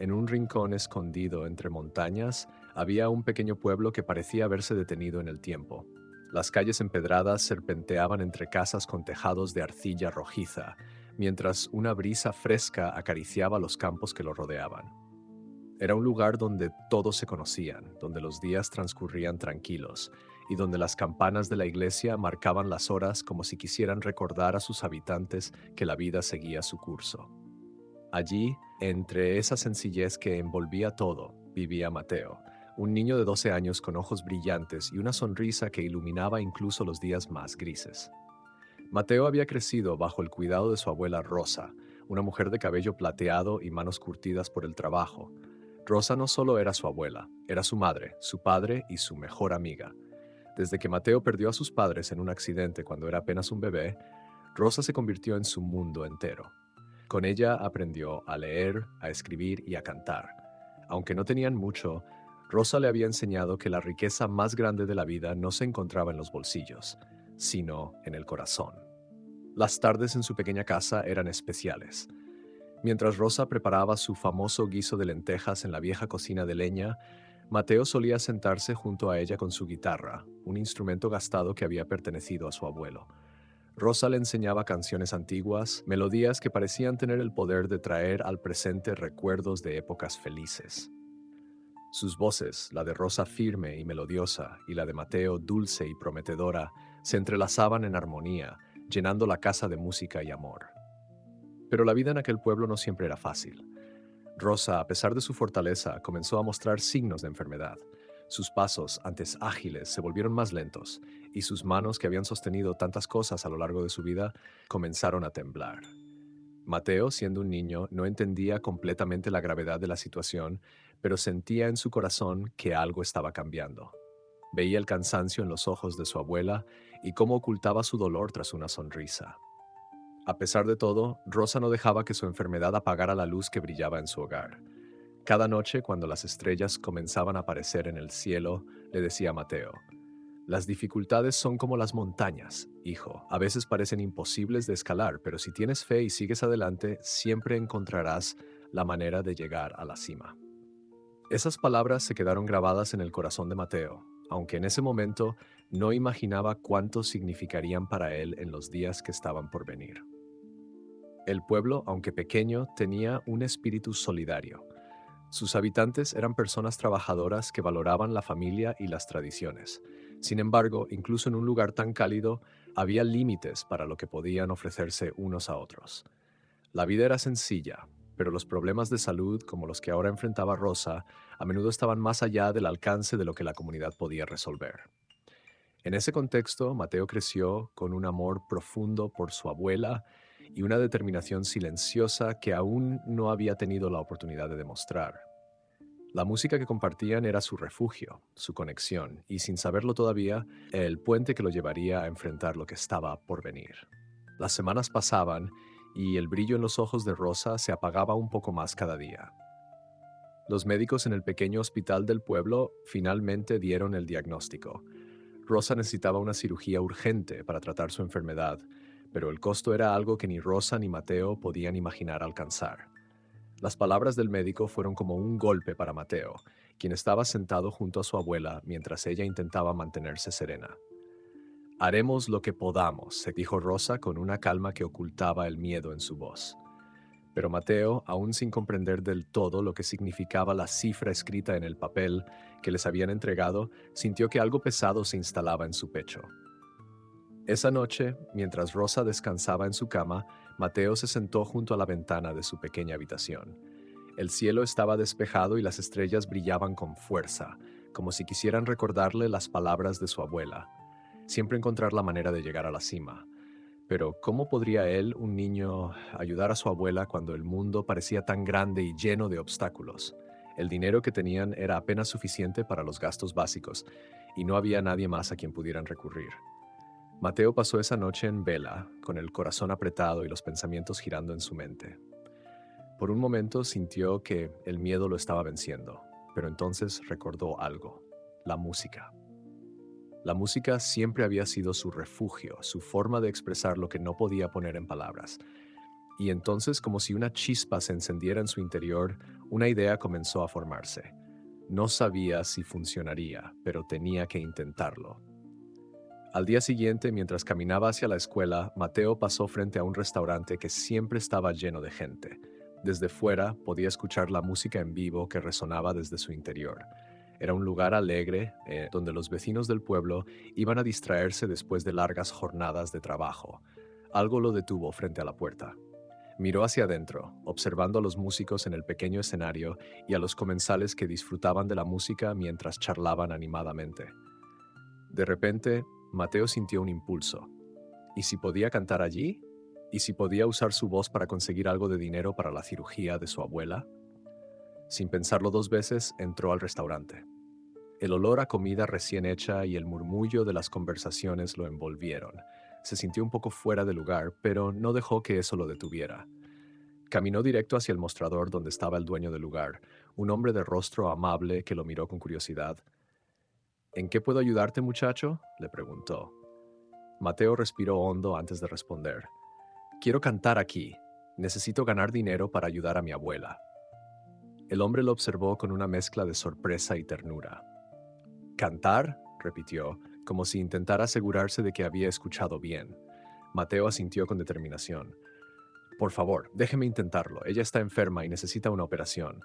En un rincón escondido entre montañas había un pequeño pueblo que parecía haberse detenido en el tiempo. Las calles empedradas serpenteaban entre casas con tejados de arcilla rojiza, mientras una brisa fresca acariciaba los campos que lo rodeaban. Era un lugar donde todos se conocían, donde los días transcurrían tranquilos y donde las campanas de la iglesia marcaban las horas como si quisieran recordar a sus habitantes que la vida seguía su curso. Allí, entre esa sencillez que envolvía todo, vivía Mateo, un niño de 12 años con ojos brillantes y una sonrisa que iluminaba incluso los días más grises. Mateo había crecido bajo el cuidado de su abuela Rosa, una mujer de cabello plateado y manos curtidas por el trabajo. Rosa no solo era su abuela, era su madre, su padre y su mejor amiga. Desde que Mateo perdió a sus padres en un accidente cuando era apenas un bebé, Rosa se convirtió en su mundo entero. Con ella aprendió a leer, a escribir y a cantar. Aunque no tenían mucho, Rosa le había enseñado que la riqueza más grande de la vida no se encontraba en los bolsillos, sino en el corazón. Las tardes en su pequeña casa eran especiales. Mientras Rosa preparaba su famoso guiso de lentejas en la vieja cocina de leña, Mateo solía sentarse junto a ella con su guitarra, un instrumento gastado que había pertenecido a su abuelo. Rosa le enseñaba canciones antiguas, melodías que parecían tener el poder de traer al presente recuerdos de épocas felices. Sus voces, la de Rosa firme y melodiosa y la de Mateo dulce y prometedora, se entrelazaban en armonía, llenando la casa de música y amor. Pero la vida en aquel pueblo no siempre era fácil. Rosa, a pesar de su fortaleza, comenzó a mostrar signos de enfermedad. Sus pasos, antes ágiles, se volvieron más lentos, y sus manos, que habían sostenido tantas cosas a lo largo de su vida, comenzaron a temblar. Mateo, siendo un niño, no entendía completamente la gravedad de la situación, pero sentía en su corazón que algo estaba cambiando. Veía el cansancio en los ojos de su abuela y cómo ocultaba su dolor tras una sonrisa. A pesar de todo, Rosa no dejaba que su enfermedad apagara la luz que brillaba en su hogar. Cada noche, cuando las estrellas comenzaban a aparecer en el cielo, le decía a Mateo: las dificultades son como las montañas, hijo. A veces parecen imposibles de escalar, pero si tienes fe y sigues adelante, siempre encontrarás la manera de llegar a la cima. Esas palabras se quedaron grabadas en el corazón de Mateo, aunque en ese momento no imaginaba cuánto significarían para él en los días que estaban por venir. El pueblo, aunque pequeño, tenía un espíritu solidario. Sus habitantes eran personas trabajadoras que valoraban la familia y las tradiciones. Sin embargo, incluso en un lugar tan cálido, había límites para lo que podían ofrecerse unos a otros. La vida era sencilla, pero los problemas de salud, como los que ahora enfrentaba Rosa, a menudo estaban más allá del alcance de lo que la comunidad podía resolver. En ese contexto, Mateo creció con un amor profundo por su abuela y una determinación silenciosa que aún no había tenido la oportunidad de demostrar. La música que compartían era su refugio, su conexión, y sin saberlo todavía, el puente que lo llevaría a enfrentar lo que estaba por venir. Las semanas pasaban y el brillo en los ojos de Rosa se apagaba un poco más cada día. Los médicos en el pequeño hospital del pueblo finalmente dieron el diagnóstico. Rosa necesitaba una cirugía urgente para tratar su enfermedad, pero el costo era algo que ni Rosa ni Mateo podían imaginar alcanzar. Las palabras del médico fueron como un golpe para Mateo, quien estaba sentado junto a su abuela mientras ella intentaba mantenerse serena. Haremos lo que podamos, se dijo Rosa con una calma que ocultaba el miedo en su voz. Pero Mateo, aún sin comprender del todo lo que significaba la cifra escrita en el papel que les habían entregado, sintió que algo pesado se instalaba en su pecho. Esa noche, mientras Rosa descansaba en su cama, Mateo se sentó junto a la ventana de su pequeña habitación. El cielo estaba despejado y las estrellas brillaban con fuerza, como si quisieran recordarle las palabras de su abuela. Siempre encontrar la manera de llegar a la cima. Pero ¿cómo podría él, un niño, ayudar a su abuela cuando el mundo parecía tan grande y lleno de obstáculos? El dinero que tenían era apenas suficiente para los gastos básicos, y no había nadie más a quien pudieran recurrir. Mateo pasó esa noche en vela, con el corazón apretado y los pensamientos girando en su mente. Por un momento sintió que el miedo lo estaba venciendo, pero entonces recordó algo: la música. La música siempre había sido su refugio, su forma de expresar lo que no podía poner en palabras. Y entonces, como si una chispa se encendiera en su interior, una idea comenzó a formarse. No sabía si funcionaría, pero tenía que intentarlo. Al día siguiente, mientras caminaba hacia la escuela, Mateo pasó frente a un restaurante que siempre estaba lleno de gente. Desde fuera podía escuchar la música en vivo que resonaba desde su interior. Era un lugar alegre, donde los vecinos del pueblo iban a distraerse después de largas jornadas de trabajo. Algo lo detuvo frente a la puerta. Miró hacia adentro, observando a los músicos en el pequeño escenario y a los comensales que disfrutaban de la música mientras charlaban animadamente. De repente, Mateo sintió un impulso. ¿Y si podía cantar allí? ¿Y si podía usar su voz para conseguir algo de dinero para la cirugía de su abuela? Sin pensarlo dos veces, entró al restaurante. El olor a comida recién hecha y el murmullo de las conversaciones lo envolvieron. Se sintió un poco fuera de lugar, pero no dejó que eso lo detuviera. Caminó directo hacia el mostrador donde estaba el dueño del lugar, un hombre de rostro amable que lo miró con curiosidad. ¿En qué puedo ayudarte, muchacho?, le preguntó. Mateo respiró hondo antes de responder. Quiero cantar aquí. Necesito ganar dinero para ayudar a mi abuela. El hombre lo observó con una mezcla de sorpresa y ternura. ¿Cantar?, repitió, como si intentara asegurarse de que había escuchado bien. Mateo asintió con determinación. Por favor, déjeme intentarlo. Ella está enferma y necesita una operación.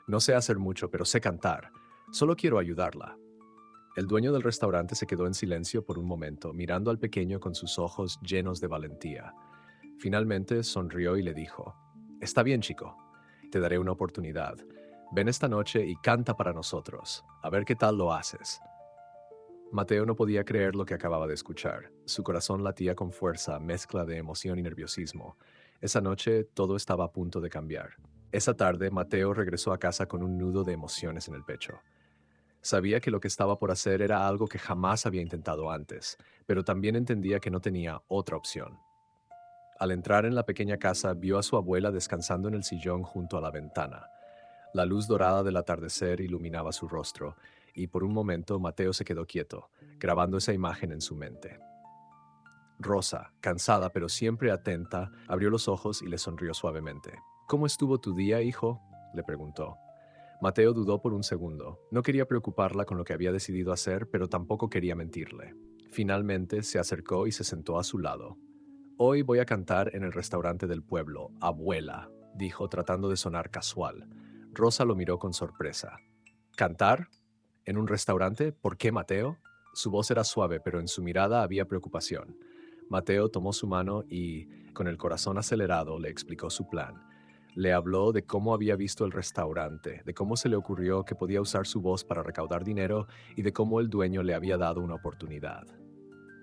No sé hacer mucho, pero sé cantar. Solo quiero ayudarla. El dueño del restaurante se quedó en silencio por un momento, mirando al pequeño con sus ojos llenos de valentía. Finalmente sonrió y le dijo, «Está bien, chico. Te daré una oportunidad. Ven esta noche y canta para nosotros. A ver qué tal lo haces». Mateo no podía creer lo que acababa de escuchar. Su corazón latía con fuerza, mezcla de emoción y nerviosismo. Esa noche todo estaba a punto de cambiar. Esa tarde, Mateo regresó a casa con un nudo de emociones en el pecho. Sabía que lo que estaba por hacer era algo que jamás había intentado antes, pero también entendía que no tenía otra opción. Al entrar en la pequeña casa, vio a su abuela descansando en el sillón junto a la ventana. La luz dorada del atardecer iluminaba su rostro, y por un momento Mateo se quedó quieto, grabando esa imagen en su mente. Rosa, cansada pero siempre atenta, abrió los ojos y le sonrió suavemente. «¿Cómo estuvo tu día, hijo?», le preguntó. Mateo dudó por un segundo. No quería preocuparla con lo que había decidido hacer, pero tampoco quería mentirle. Finalmente se acercó y se sentó a su lado. «Hoy voy a cantar en el restaurante del pueblo, abuela», dijo tratando de sonar casual. Rosa lo miró con sorpresa. «¿Cantar? ¿En un restaurante? ¿Por qué, Mateo?». Su voz era suave, pero en su mirada había preocupación. Mateo tomó su mano y, con el corazón acelerado, le explicó su plan. Le habló de cómo había visto el restaurante, de cómo se le ocurrió que podía usar su voz para recaudar dinero y de cómo el dueño le había dado una oportunidad.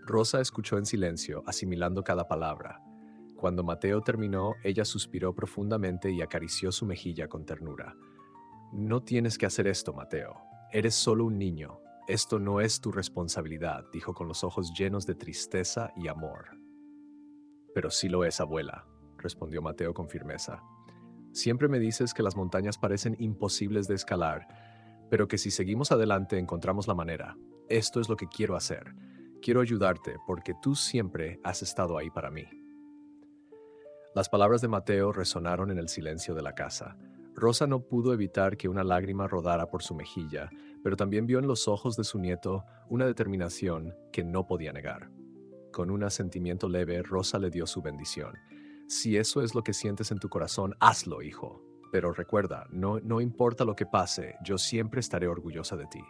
Rosa escuchó en silencio, asimilando cada palabra. Cuando Mateo terminó, ella suspiró profundamente y acarició su mejilla con ternura. «No tienes que hacer esto, Mateo. Eres solo un niño. Esto no es tu responsabilidad», dijo con los ojos llenos de tristeza y amor. «Pero sí lo es, abuela», respondió Mateo con firmeza. «Siempre me dices que las montañas parecen imposibles de escalar, pero que si seguimos adelante encontramos la manera. Esto es lo que quiero hacer. Quiero ayudarte porque tú siempre has estado ahí para mí». Las palabras de Mateo resonaron en el silencio de la casa. Rosa no pudo evitar que una lágrima rodara por su mejilla, pero también vio en los ojos de su nieto una determinación que no podía negar. Con un asentimiento leve, Rosa le dio su bendición. «Si eso es lo que sientes en tu corazón, hazlo, hijo. Pero recuerda, no importa lo que pase, yo siempre estaré orgullosa de ti».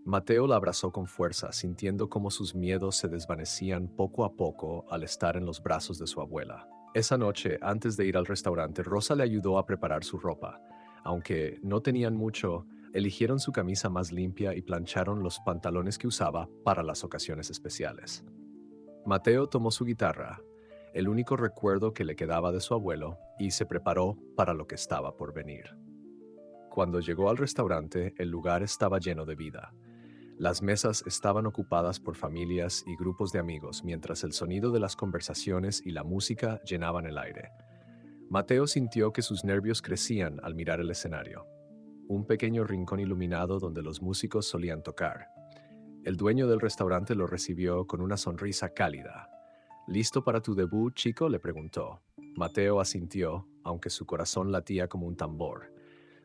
Mateo la abrazó con fuerza, sintiendo cómo sus miedos se desvanecían poco a poco al estar en los brazos de su abuela. Esa noche, antes de ir al restaurante, Rosa le ayudó a preparar su ropa. Aunque no tenían mucho, eligieron su camisa más limpia y plancharon los pantalones que usaba para las ocasiones especiales. Mateo tomó su guitarra, el único recuerdo que le quedaba de su abuelo, y se preparó para lo que estaba por venir. Cuando llegó al restaurante, el lugar estaba lleno de vida. Las mesas estaban ocupadas por familias y grupos de amigos, mientras el sonido de las conversaciones y la música llenaban el aire. Mateo sintió que sus nervios crecían al mirar el escenario. Un pequeño rincón iluminado donde los músicos solían tocar. El dueño del restaurante lo recibió con una sonrisa cálida. «¿Listo para tu debut, chico?», le preguntó. Mateo asintió, aunque su corazón latía como un tambor.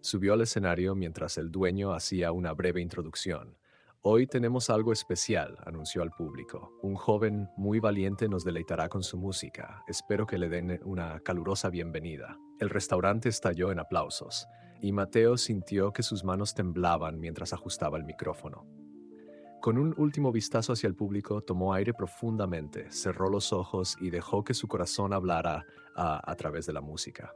Subió al escenario mientras el dueño hacía una breve introducción. Hoy tenemos algo especial, anunció al público. Un joven muy valiente nos deleitará con su música. Espero que le den una calurosa bienvenida. El restaurante estalló en aplausos, y Mateo sintió que sus manos temblaban mientras ajustaba el micrófono. Con un último vistazo hacia el público, tomó aire profundamente, cerró los ojos y dejó que su corazón hablara a través de la música.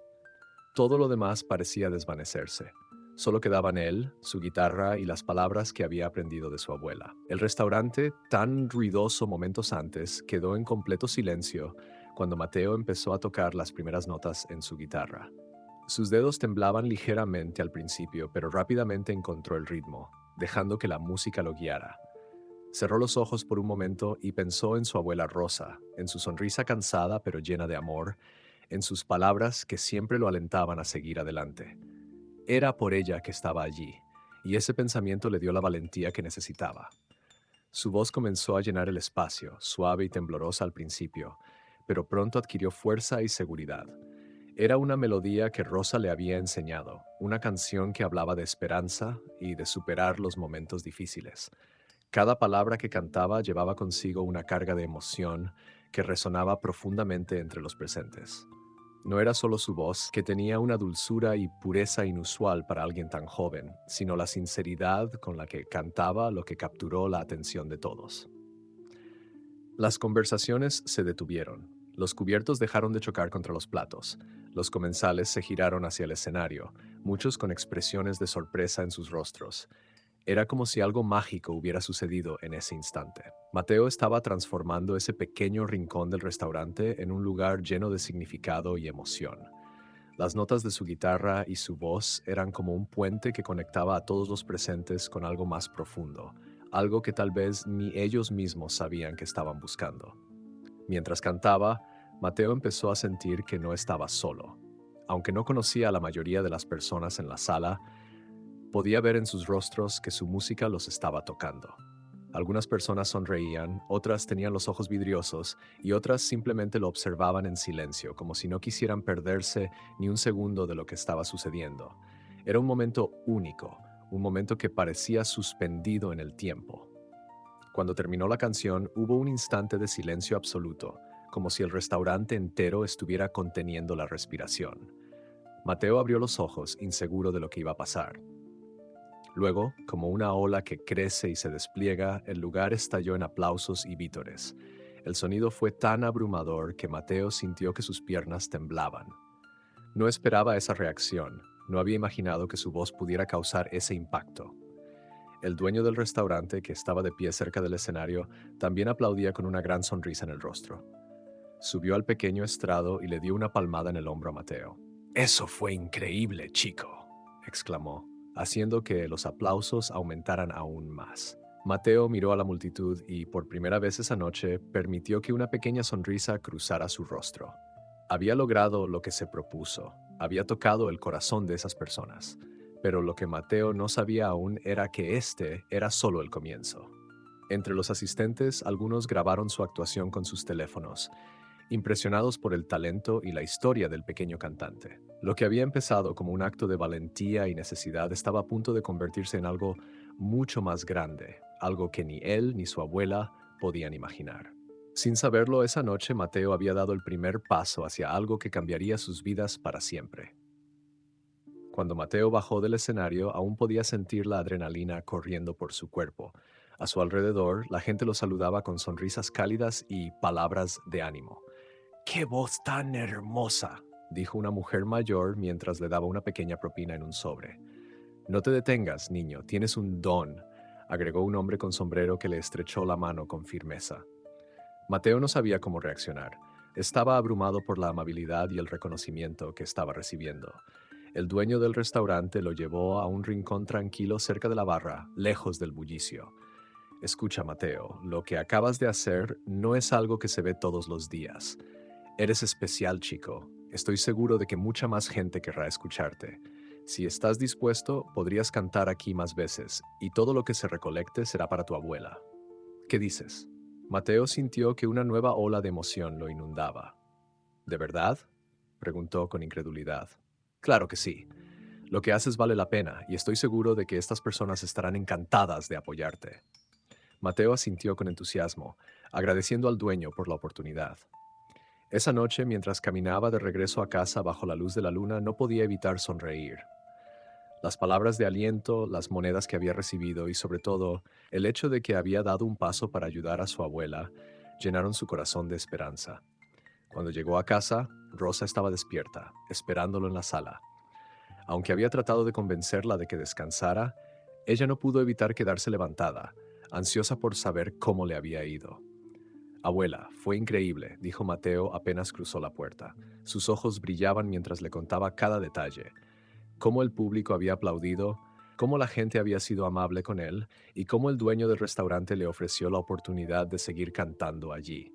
Todo lo demás parecía desvanecerse. Solo quedaban él, su guitarra y las palabras que había aprendido de su abuela. El restaurante, tan ruidoso momentos antes, quedó en completo silencio cuando Mateo empezó a tocar las primeras notas en su guitarra. Sus dedos temblaban ligeramente al principio, pero rápidamente encontró el ritmo, dejando que la música lo guiara. Cerró los ojos por un momento y pensó en su abuela Rosa, en su sonrisa cansada pero llena de amor, en sus palabras que siempre lo alentaban a seguir adelante. Era por ella que estaba allí, y ese pensamiento le dio la valentía que necesitaba. Su voz comenzó a llenar el espacio, suave y temblorosa al principio, pero pronto adquirió fuerza y seguridad. Era una melodía que Rosa le había enseñado, una canción que hablaba de esperanza y de superar los momentos difíciles. Cada palabra que cantaba llevaba consigo una carga de emoción que resonaba profundamente entre los presentes. No era solo su voz, que tenía una dulzura y pureza inusual para alguien tan joven, sino la sinceridad con la que cantaba lo que capturó la atención de todos. Las conversaciones se detuvieron. Los cubiertos dejaron de chocar contra los platos. Los comensales se giraron hacia el escenario, muchos con expresiones de sorpresa en sus rostros. Era como si algo mágico hubiera sucedido en ese instante. Mateo estaba transformando ese pequeño rincón del restaurante en un lugar lleno de significado y emoción. Las notas de su guitarra y su voz eran como un puente que conectaba a todos los presentes con algo más profundo, algo que tal vez ni ellos mismos sabían que estaban buscando. Mientras cantaba, Mateo empezó a sentir que no estaba solo. Aunque no conocía a la mayoría de las personas en la sala, podía ver en sus rostros que su música los estaba tocando. Algunas personas sonreían, otras tenían los ojos vidriosos y otras simplemente lo observaban en silencio, como si no quisieran perderse ni un segundo de lo que estaba sucediendo. Era un momento único, un momento que parecía suspendido en el tiempo. Cuando terminó la canción, hubo un instante de silencio absoluto, como si el restaurante entero estuviera conteniendo la respiración. Mateo abrió los ojos, inseguro de lo que iba a pasar. Luego, como una ola que crece y se despliega, el lugar estalló en aplausos y vítores. El sonido fue tan abrumador que Mateo sintió que sus piernas temblaban. No esperaba esa reacción, no había imaginado que su voz pudiera causar ese impacto. El dueño del restaurante, que estaba de pie cerca del escenario, también aplaudía con una gran sonrisa en el rostro. Subió al pequeño estrado y le dio una palmada en el hombro a Mateo. «Eso fue increíble, chico», exclamó, haciendo que los aplausos aumentaran aún más. Mateo miró a la multitud y, por primera vez esa noche, permitió que una pequeña sonrisa cruzara su rostro. Había logrado lo que se propuso, había tocado el corazón de esas personas, pero lo que Mateo no sabía aún era que este era solo el comienzo. Entre los asistentes, algunos grabaron su actuación con sus teléfonos, impresionados por el talento y la historia del pequeño cantante. Lo que había empezado como un acto de valentía y necesidad estaba a punto de convertirse en algo mucho más grande, algo que ni él ni su abuela podían imaginar. Sin saberlo, esa noche Mateo había dado el primer paso hacia algo que cambiaría sus vidas para siempre. Cuando Mateo bajó del escenario, aún podía sentir la adrenalina corriendo por su cuerpo. A su alrededor, la gente lo saludaba con sonrisas cálidas y palabras de ánimo. «¡Qué voz tan hermosa!», dijo una mujer mayor mientras le daba una pequeña propina en un sobre. «No te detengas, niño, tienes un don», agregó un hombre con sombrero que le estrechó la mano con firmeza. Mateo no sabía cómo reaccionar. Estaba abrumado por la amabilidad y el reconocimiento que estaba recibiendo. El dueño del restaurante lo llevó a un rincón tranquilo cerca de la barra, lejos del bullicio. «Escucha, Mateo, lo que acabas de hacer no es algo que se ve todos los días. Eres especial, chico. Estoy seguro de que mucha más gente querrá escucharte. Si estás dispuesto, podrías cantar aquí más veces, y todo lo que se recolecte será para tu abuela. ¿Qué dices?» Mateo sintió que una nueva ola de emoción lo inundaba. «¿De verdad?», preguntó con incredulidad. Claro que sí. Lo que haces vale la pena y estoy seguro de que estas personas estarán encantadas de apoyarte. Mateo asintió con entusiasmo, agradeciendo al dueño por la oportunidad. Esa noche, mientras caminaba de regreso a casa bajo la luz de la luna, no podía evitar sonreír. Las palabras de aliento, las monedas que había recibido y sobre todo el hecho de que había dado un paso para ayudar a su abuela llenaron su corazón de esperanza. Cuando llegó a casa, Rosa estaba despierta, esperándolo en la sala. Aunque había tratado de convencerla de que descansara, ella no pudo evitar quedarse levantada, ansiosa por saber cómo le había ido. Abuela, fue increíble, dijo Mateo apenas cruzó la puerta. Sus ojos brillaban mientras le contaba cada detalle, cómo el público había aplaudido, cómo la gente había sido amable con él y cómo el dueño del restaurante le ofreció la oportunidad de seguir cantando allí.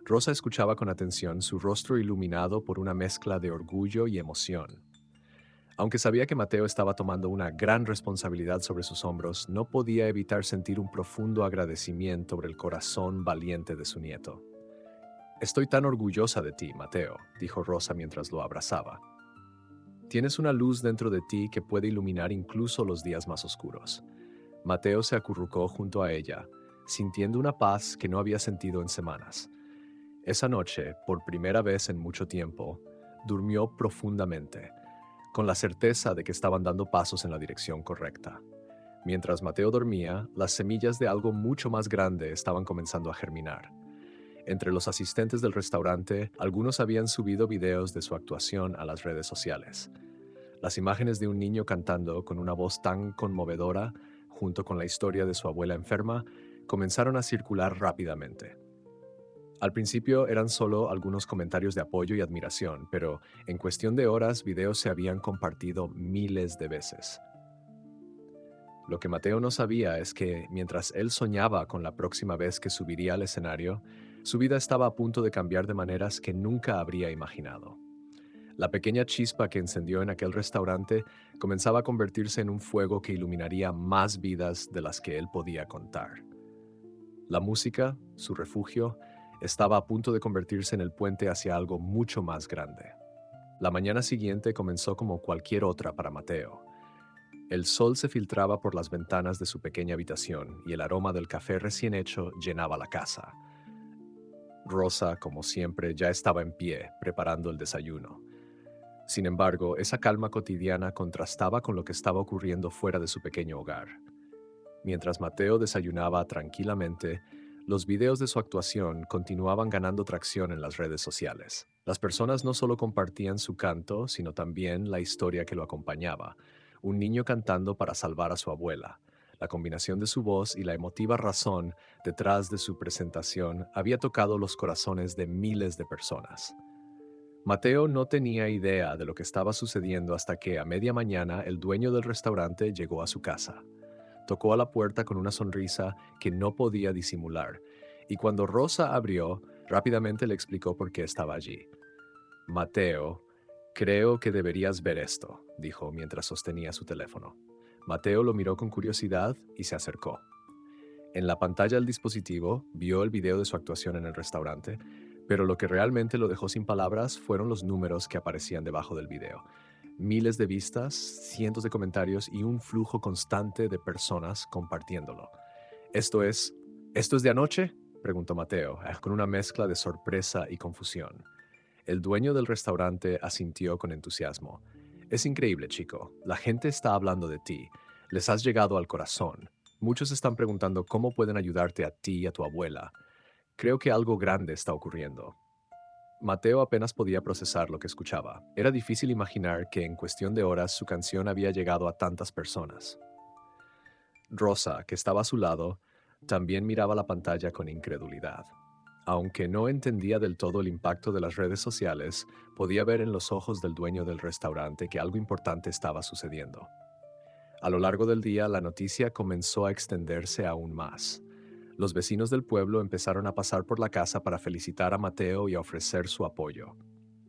Rosa escuchaba con atención, su rostro iluminado por una mezcla de orgullo y emoción. Aunque sabía que Mateo estaba tomando una gran responsabilidad sobre sus hombros, no podía evitar sentir un profundo agradecimiento por el corazón valiente de su nieto. Estoy tan orgullosa de ti, Mateo, dijo Rosa mientras lo abrazaba. Tienes una luz dentro de ti que puede iluminar incluso los días más oscuros. Mateo se acurrucó junto a ella, sintiendo una paz que no había sentido en semanas. Esa noche, por primera vez en mucho tiempo, durmió profundamente, con la certeza de que estaban dando pasos en la dirección correcta. Mientras Mateo dormía, las semillas de algo mucho más grande estaban comenzando a germinar. Entre los asistentes del restaurante, algunos habían subido videos de su actuación a las redes sociales. Las imágenes de un niño cantando con una voz tan conmovedora, junto con la historia de su abuela enferma, comenzaron a circular rápidamente. Al principio eran solo algunos comentarios de apoyo y admiración, pero en cuestión de horas videos se habían compartido miles de veces. Lo que Mateo no sabía es que, mientras él soñaba con la próxima vez que subiría al escenario, su vida estaba a punto de cambiar de maneras que nunca habría imaginado. La pequeña chispa que encendió en aquel restaurante comenzaba a convertirse en un fuego que iluminaría más vidas de las que él podía contar. La música, su refugio, estaba a punto de convertirse en el puente hacia algo mucho más grande. La mañana siguiente comenzó como cualquier otra para Mateo. El sol se filtraba por las ventanas de su pequeña habitación y el aroma del café recién hecho llenaba la casa. Rosa, como siempre, ya estaba en pie, preparando el desayuno. Sin embargo, esa calma cotidiana contrastaba con lo que estaba ocurriendo fuera de su pequeño hogar. Mientras Mateo desayunaba tranquilamente, los videos de su actuación continuaban ganando tracción en las redes sociales. Las personas no solo compartían su canto, sino también la historia que lo acompañaba, un niño cantando para salvar a su abuela. La combinación de su voz y la emotiva razón detrás de su presentación había tocado los corazones de miles de personas. Mateo no tenía idea de lo que estaba sucediendo hasta que a media mañana el dueño del restaurante llegó a su casa. Tocó a la puerta con una sonrisa que no podía disimular, y cuando Rosa abrió, rápidamente le explicó por qué estaba allí. Mateo, creo que deberías ver esto, dijo mientras sostenía su teléfono. Mateo lo miró con curiosidad y se acercó. En la pantalla del dispositivo vio el video de su actuación en el restaurante, pero lo que realmente lo dejó sin palabras fueron los números que aparecían debajo del video. Miles de vistas, cientos de comentarios y un flujo constante de personas compartiéndolo. ¿Esto es de anoche?, preguntó Mateo, con una mezcla de sorpresa y confusión. El dueño del restaurante asintió con entusiasmo. Es increíble, chico. La gente está hablando de ti. Les has llegado al corazón. Muchos están preguntando cómo pueden ayudarte a ti y a tu abuela. Creo que algo grande está ocurriendo. Mateo apenas podía procesar lo que escuchaba. Era difícil imaginar que en cuestión de horas su canción había llegado a tantas personas. Rosa, que estaba a su lado, también miraba la pantalla con incredulidad. Aunque no entendía del todo el impacto de las redes sociales, podía ver en los ojos del dueño del restaurante que algo importante estaba sucediendo. A lo largo del día, la noticia comenzó a extenderse aún más. Los vecinos del pueblo empezaron a pasar por la casa para felicitar a Mateo y a ofrecer su apoyo.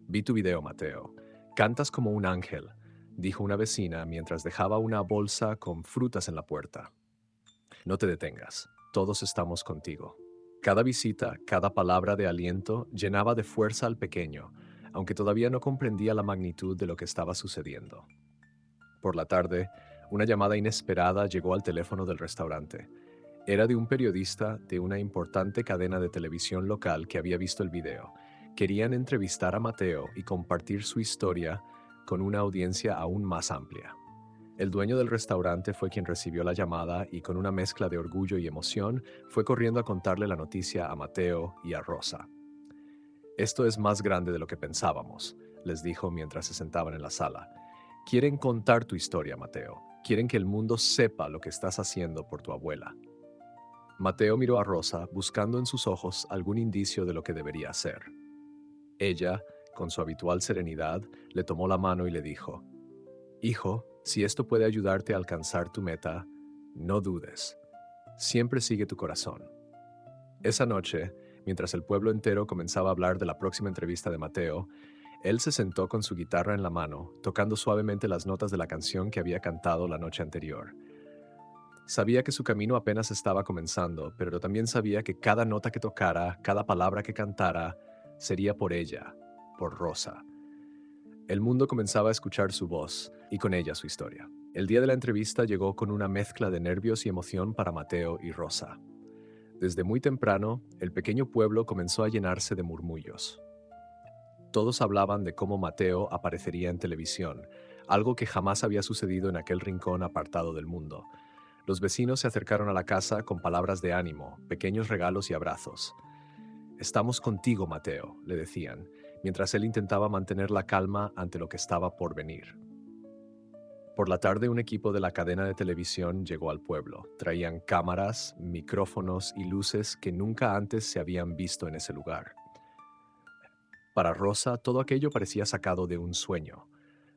Vi tu video, Mateo. Cantas como un ángel, dijo una vecina mientras dejaba una bolsa con frutas en la puerta. No te detengas, todos estamos contigo. Cada visita, cada palabra de aliento llenaba de fuerza al pequeño, aunque todavía no comprendía la magnitud de lo que estaba sucediendo. Por la tarde, una llamada inesperada llegó al teléfono del restaurante. Era de un periodista de una importante cadena de televisión local que había visto el video. Querían entrevistar a Mateo y compartir su historia con una audiencia aún más amplia. El dueño del restaurante fue quien recibió la llamada y con una mezcla de orgullo y emoción fue corriendo a contarle la noticia a Mateo y a Rosa. Esto es más grande de lo que pensábamos, les dijo mientras se sentaban en la sala. Quieren contar tu historia, Mateo. Quieren que el mundo sepa lo que estás haciendo por tu abuela. Mateo miró a Rosa buscando en sus ojos algún indicio de lo que debería hacer. Ella, con su habitual serenidad, le tomó la mano y le dijo: Hijo, si esto puede ayudarte a alcanzar tu meta, no dudes. Siempre sigue tu corazón. Esa noche, mientras el pueblo entero comenzaba a hablar de la próxima entrevista de Mateo, él se sentó con su guitarra en la mano, tocando suavemente las notas de la canción que había cantado la noche anterior. Sabía que su camino apenas estaba comenzando, pero también sabía que cada nota que tocara, cada palabra que cantara, sería por ella, por Rosa. El mundo comenzaba a escuchar su voz y con ella su historia. El día de la entrevista llegó con una mezcla de nervios y emoción para Mateo y Rosa. Desde muy temprano, el pequeño pueblo comenzó a llenarse de murmullos. Todos hablaban de cómo Mateo aparecería en televisión, algo que jamás había sucedido en aquel rincón apartado del mundo. Los vecinos se acercaron a la casa con palabras de ánimo, pequeños regalos y abrazos. «Estamos contigo, Mateo», le decían, mientras él intentaba mantener la calma ante lo que estaba por venir. Por la tarde, un equipo de la cadena de televisión llegó al pueblo. Traían cámaras, micrófonos y luces que nunca antes se habían visto en ese lugar. Para Rosa, todo aquello parecía sacado de un sueño.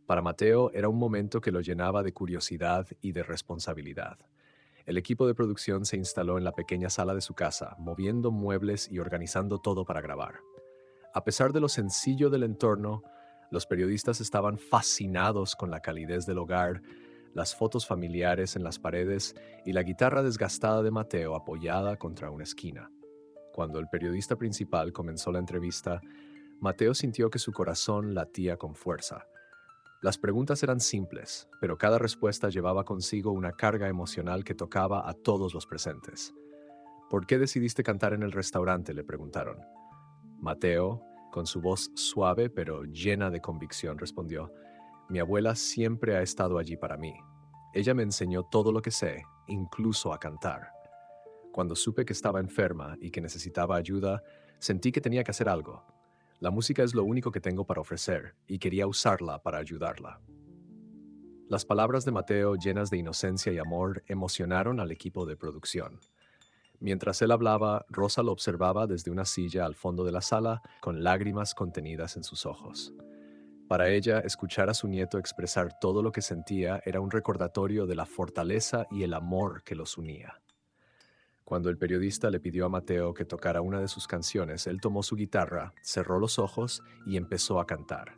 Para Mateo, era un momento que lo llenaba de curiosidad y de responsabilidad. El equipo de producción se instaló en la pequeña sala de su casa, moviendo muebles y organizando todo para grabar. A pesar de lo sencillo del entorno, los periodistas estaban fascinados con la calidez del hogar, las fotos familiares en las paredes y la guitarra desgastada de Mateo apoyada contra una esquina. Cuando el periodista principal comenzó la entrevista, Mateo sintió que su corazón latía con fuerza. Las preguntas eran simples, pero cada respuesta llevaba consigo una carga emocional que tocaba a todos los presentes. ¿Por qué decidiste cantar en el restaurante?, le preguntaron. Mateo, con su voz suave pero llena de convicción, respondió: Mi abuela siempre ha estado allí para mí. Ella me enseñó todo lo que sé, incluso a cantar. Cuando supe que estaba enferma y que necesitaba ayuda, sentí que tenía que hacer algo. La música es lo único que tengo para ofrecer y quería usarla para ayudarla. Las palabras de Mateo, llenas de inocencia y amor, emocionaron al equipo de producción. Mientras él hablaba, Rosa lo observaba desde una silla al fondo de la sala, con lágrimas contenidas en sus ojos. Para ella, escuchar a su nieto expresar todo lo que sentía era un recordatorio de la fortaleza y el amor que los unía. Cuando el periodista le pidió a Mateo que tocara una de sus canciones, él tomó su guitarra, cerró los ojos y empezó a cantar.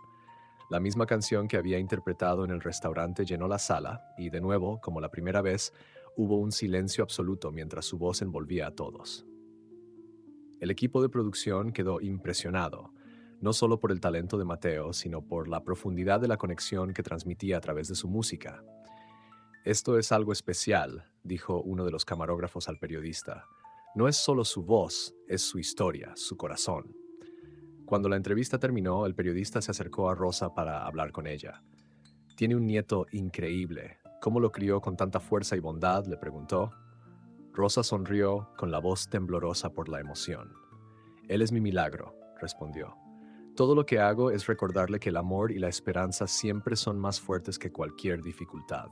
La misma canción que había interpretado en el restaurante llenó la sala y, de nuevo, como la primera vez, hubo un silencio absoluto mientras su voz envolvía a todos. El equipo de producción quedó impresionado, no solo por el talento de Mateo, sino por la profundidad de la conexión que transmitía a través de su música. «Esto es algo especial», dijo uno de los camarógrafos al periodista. «No es solo su voz, es su historia, su corazón». Cuando la entrevista terminó, el periodista se acercó a Rosa para hablar con ella. «Tiene un nieto increíble. ¿Cómo lo crió con tanta fuerza y bondad?», le preguntó. Rosa sonrió con la voz temblorosa por la emoción. «Él es mi milagro», respondió. «Todo lo que hago es recordarle que el amor y la esperanza siempre son más fuertes que cualquier dificultad».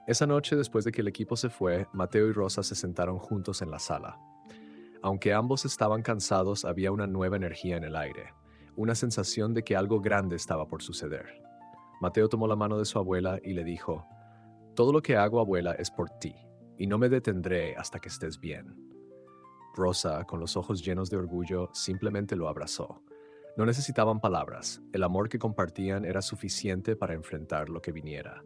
Esa noche, después de que el equipo se fue, Mateo y Rosa se sentaron juntos en la sala. Aunque ambos estaban cansados, había una nueva energía en el aire, una sensación de que algo grande estaba por suceder. Mateo tomó la mano de su abuela y le dijo: «Todo lo que hago, abuela, es por ti, y no me detendré hasta que estés bien». Rosa, con los ojos llenos de orgullo, simplemente lo abrazó. No necesitaban palabras, el amor que compartían era suficiente para enfrentar lo que viniera.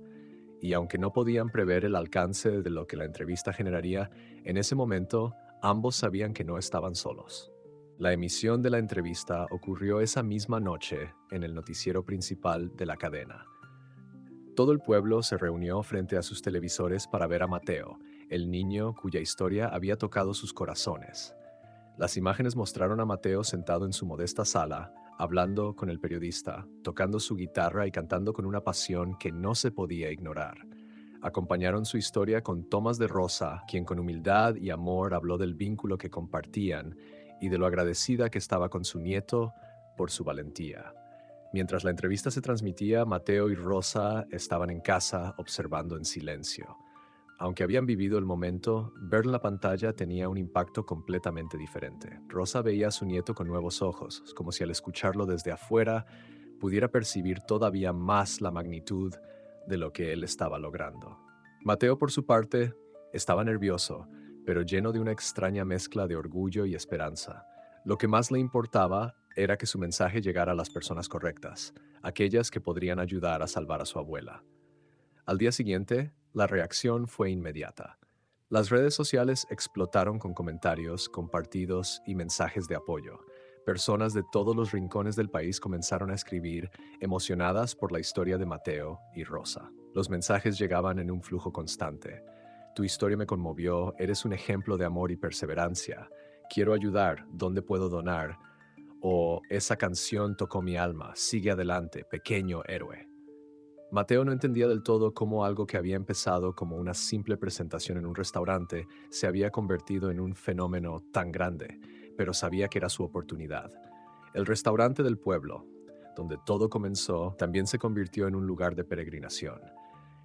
Y aunque no podían prever el alcance de lo que la entrevista generaría, en ese momento ambos sabían que no estaban solos. La emisión de la entrevista ocurrió esa misma noche en el noticiero principal de la cadena. Todo el pueblo se reunió frente a sus televisores para ver a Mateo, el niño cuya historia había tocado sus corazones. Las imágenes mostraron a Mateo sentado en su modesta sala, hablando con el periodista, tocando su guitarra y cantando con una pasión que no se podía ignorar. Acompañaron su historia con tomas de Rosa, quien con humildad y amor habló del vínculo que compartían y de lo agradecida que estaba con su nieto por su valentía. Mientras la entrevista se transmitía, Mateo y Rosa estaban en casa observando en silencio. Aunque habían vivido el momento, ver la pantalla tenía un impacto completamente diferente. Rosa veía a su nieto con nuevos ojos, como si al escucharlo desde afuera pudiera percibir todavía más la magnitud de lo que él estaba logrando. Mateo, por su parte, estaba nervioso, pero lleno de una extraña mezcla de orgullo y esperanza. Lo que más le importaba era que su mensaje llegara a las personas correctas, aquellas que podrían ayudar a salvar a su abuela. Al día siguiente, la reacción fue inmediata. Las redes sociales explotaron con comentarios, compartidos y mensajes de apoyo. Personas de todos los rincones del país comenzaron a escribir, emocionadas por la historia de Mateo y Rosa. Los mensajes llegaban en un flujo constante. Tu historia me conmovió, eres un ejemplo de amor y perseverancia. Quiero ayudar, ¿dónde puedo donar? O esa canción tocó mi alma, sigue adelante, pequeño héroe. Mateo no entendía del todo cómo algo que había empezado como una simple presentación en un restaurante se había convertido en un fenómeno tan grande, pero sabía que era su oportunidad. El restaurante del pueblo, donde todo comenzó, también se convirtió en un lugar de peregrinación.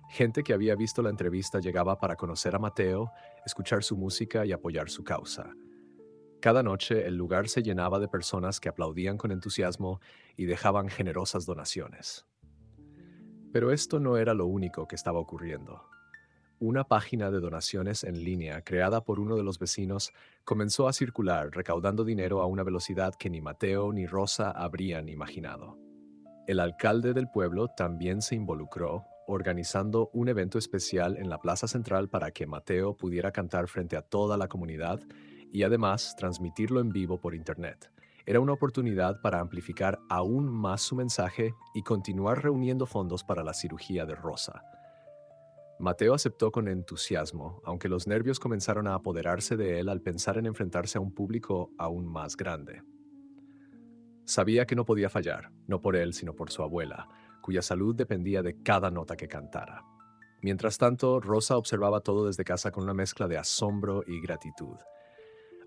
Gente que había visto la entrevista llegaba para conocer a Mateo, escuchar su música y apoyar su causa. Cada noche el lugar se llenaba de personas que aplaudían con entusiasmo y dejaban generosas donaciones. Pero esto no era lo único que estaba ocurriendo. Una página de donaciones en línea creada por uno de los vecinos comenzó a circular, recaudando dinero a una velocidad que ni Mateo ni Rosa habrían imaginado. El alcalde del pueblo también se involucró, organizando un evento especial en la plaza central para que Mateo pudiera cantar frente a toda la comunidad y además transmitirlo en vivo por internet. Era una oportunidad para amplificar aún más su mensaje y continuar reuniendo fondos para la cirugía de Rosa. Mateo aceptó con entusiasmo, aunque los nervios comenzaron a apoderarse de él al pensar en enfrentarse a un público aún más grande. Sabía que no podía fallar, no por él, sino por su abuela, cuya salud dependía de cada nota que cantara. Mientras tanto, Rosa observaba todo desde casa con una mezcla de asombro y gratitud.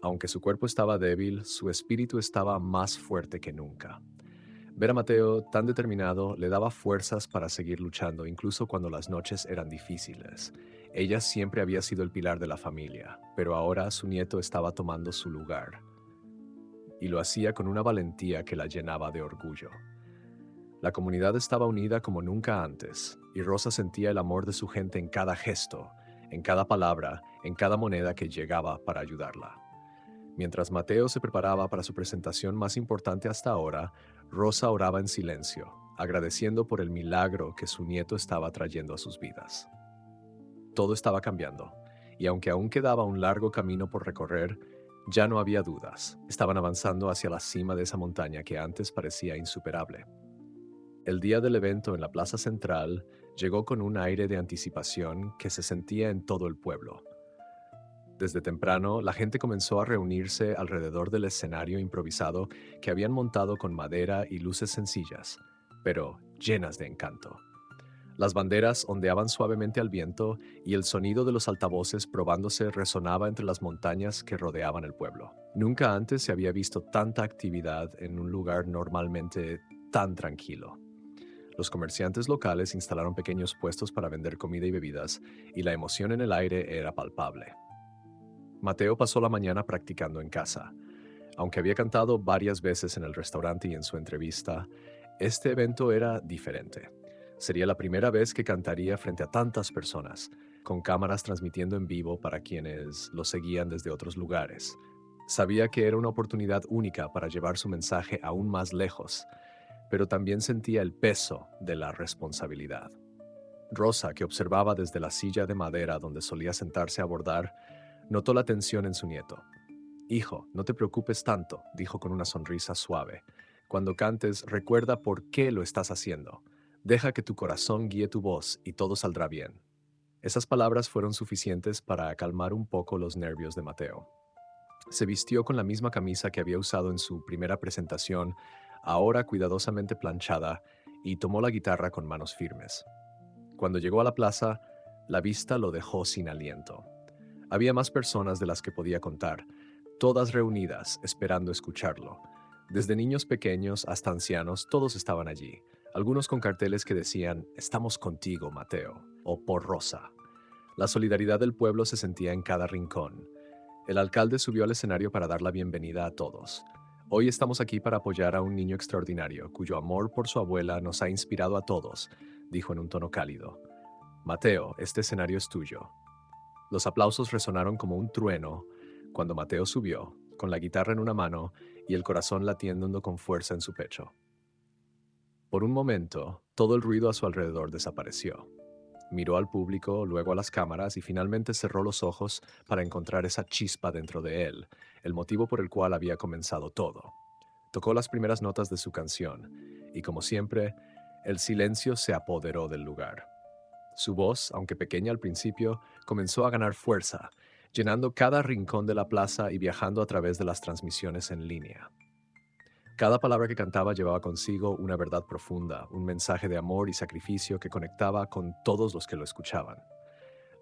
Aunque su cuerpo estaba débil, su espíritu estaba más fuerte que nunca. Ver a Mateo tan determinado le daba fuerzas para seguir luchando, incluso cuando las noches eran difíciles. Ella siempre había sido el pilar de la familia, pero ahora su nieto estaba tomando su lugar. Y lo hacía con una valentía que la llenaba de orgullo. La comunidad estaba unida como nunca antes, y Rosa sentía el amor de su gente en cada gesto, en cada palabra, en cada moneda que llegaba para ayudarla. Mientras Mateo se preparaba para su presentación más importante hasta ahora, Rosa oraba en silencio, agradeciendo por el milagro que su nieto estaba trayendo a sus vidas. Todo estaba cambiando, y aunque aún quedaba un largo camino por recorrer, ya no había dudas. Estaban avanzando hacia la cima de esa montaña que antes parecía insuperable. El día del evento en la plaza central llegó con un aire de anticipación que se sentía en todo el pueblo. Desde temprano, la gente comenzó a reunirse alrededor del escenario improvisado que habían montado con madera y luces sencillas, pero llenas de encanto. Las banderas ondeaban suavemente al viento y el sonido de los altavoces probándose resonaba entre las montañas que rodeaban el pueblo. Nunca antes se había visto tanta actividad en un lugar normalmente tan tranquilo. Los comerciantes locales instalaron pequeños puestos para vender comida y bebidas, y la emoción en el aire era palpable. Mateo pasó la mañana practicando en casa. Aunque había cantado varias veces en el restaurante y en su entrevista, este evento era diferente. Sería la primera vez que cantaría frente a tantas personas, con cámaras transmitiendo en vivo para quienes lo seguían desde otros lugares. Sabía que era una oportunidad única para llevar su mensaje aún más lejos, pero también sentía el peso de la responsabilidad. Rosa, que observaba desde la silla de madera donde solía sentarse a bordar, notó la tensión en su nieto. Hijo, no te preocupes tanto, dijo con una sonrisa suave. Cuando cantes, recuerda por qué lo estás haciendo. Deja que tu corazón guíe tu voz y todo saldrá bien. Esas palabras fueron suficientes para calmar un poco los nervios de Mateo. Se vistió con la misma camisa que había usado en su primera presentación, ahora cuidadosamente planchada, y tomó la guitarra con manos firmes. Cuando llegó a la plaza, la vista lo dejó sin aliento. Había más personas de las que podía contar, todas reunidas, esperando escucharlo. Desde niños pequeños hasta ancianos, todos estaban allí, algunos con carteles que decían, «Estamos contigo, Mateo», o «Por Rosa». La solidaridad del pueblo se sentía en cada rincón. El alcalde subió al escenario para dar la bienvenida a todos. Hoy estamos aquí para apoyar a un niño extraordinario, cuyo amor por su abuela nos ha inspirado a todos, dijo en un tono cálido. Mateo, este escenario es tuyo. Los aplausos resonaron como un trueno cuando Mateo subió, con la guitarra en una mano y el corazón latiendo con fuerza en su pecho. Por un momento, todo el ruido a su alrededor desapareció. Miró al público, luego a las cámaras y finalmente cerró los ojos para encontrar esa chispa dentro de él, el motivo por el cual había comenzado todo. Tocó las primeras notas de su canción y, como siempre, el silencio se apoderó del lugar. Su voz, aunque pequeña al principio, comenzó a ganar fuerza, llenando cada rincón de la plaza y viajando a través de las transmisiones en línea. Cada palabra que cantaba llevaba consigo una verdad profunda, un mensaje de amor y sacrificio que conectaba con todos los que lo escuchaban.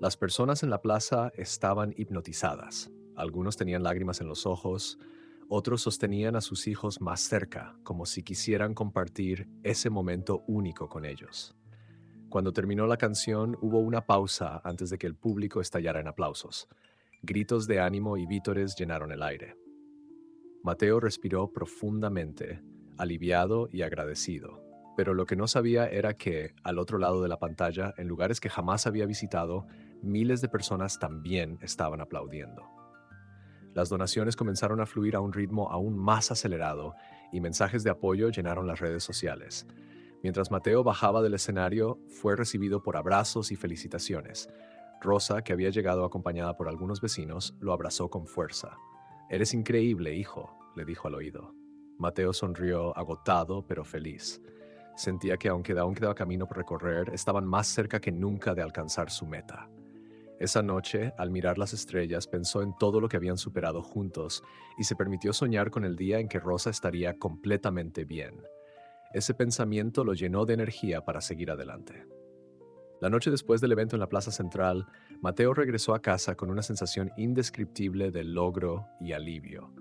Las personas en la plaza estaban hipnotizadas. Algunos tenían lágrimas en los ojos, otros sostenían a sus hijos más cerca, como si quisieran compartir ese momento único con ellos. Cuando terminó la canción, hubo una pausa antes de que el público estallara en aplausos. Gritos de ánimo y vítores llenaron el aire. Mateo respiró profundamente, aliviado y agradecido. Pero lo que no sabía era que, al otro lado de la pantalla, en lugares que jamás había visitado, miles de personas también estaban aplaudiendo. Las donaciones comenzaron a fluir a un ritmo aún más acelerado y mensajes de apoyo llenaron las redes sociales. Mientras Mateo bajaba del escenario, fue recibido por abrazos y felicitaciones. Rosa, que había llegado acompañada por algunos vecinos, lo abrazó con fuerza. «Eres increíble, hijo», le dijo al oído. Mateo sonrió agotado pero feliz. Sentía que aunque aún quedaba camino por recorrer, estaban más cerca que nunca de alcanzar su meta. Esa noche, al mirar las estrellas, pensó en todo lo que habían superado juntos y se permitió soñar con el día en que Rosa estaría completamente bien. Ese pensamiento lo llenó de energía para seguir adelante. La noche después del evento en la plaza central, Mateo regresó a casa con una sensación indescriptible de logro y alivio.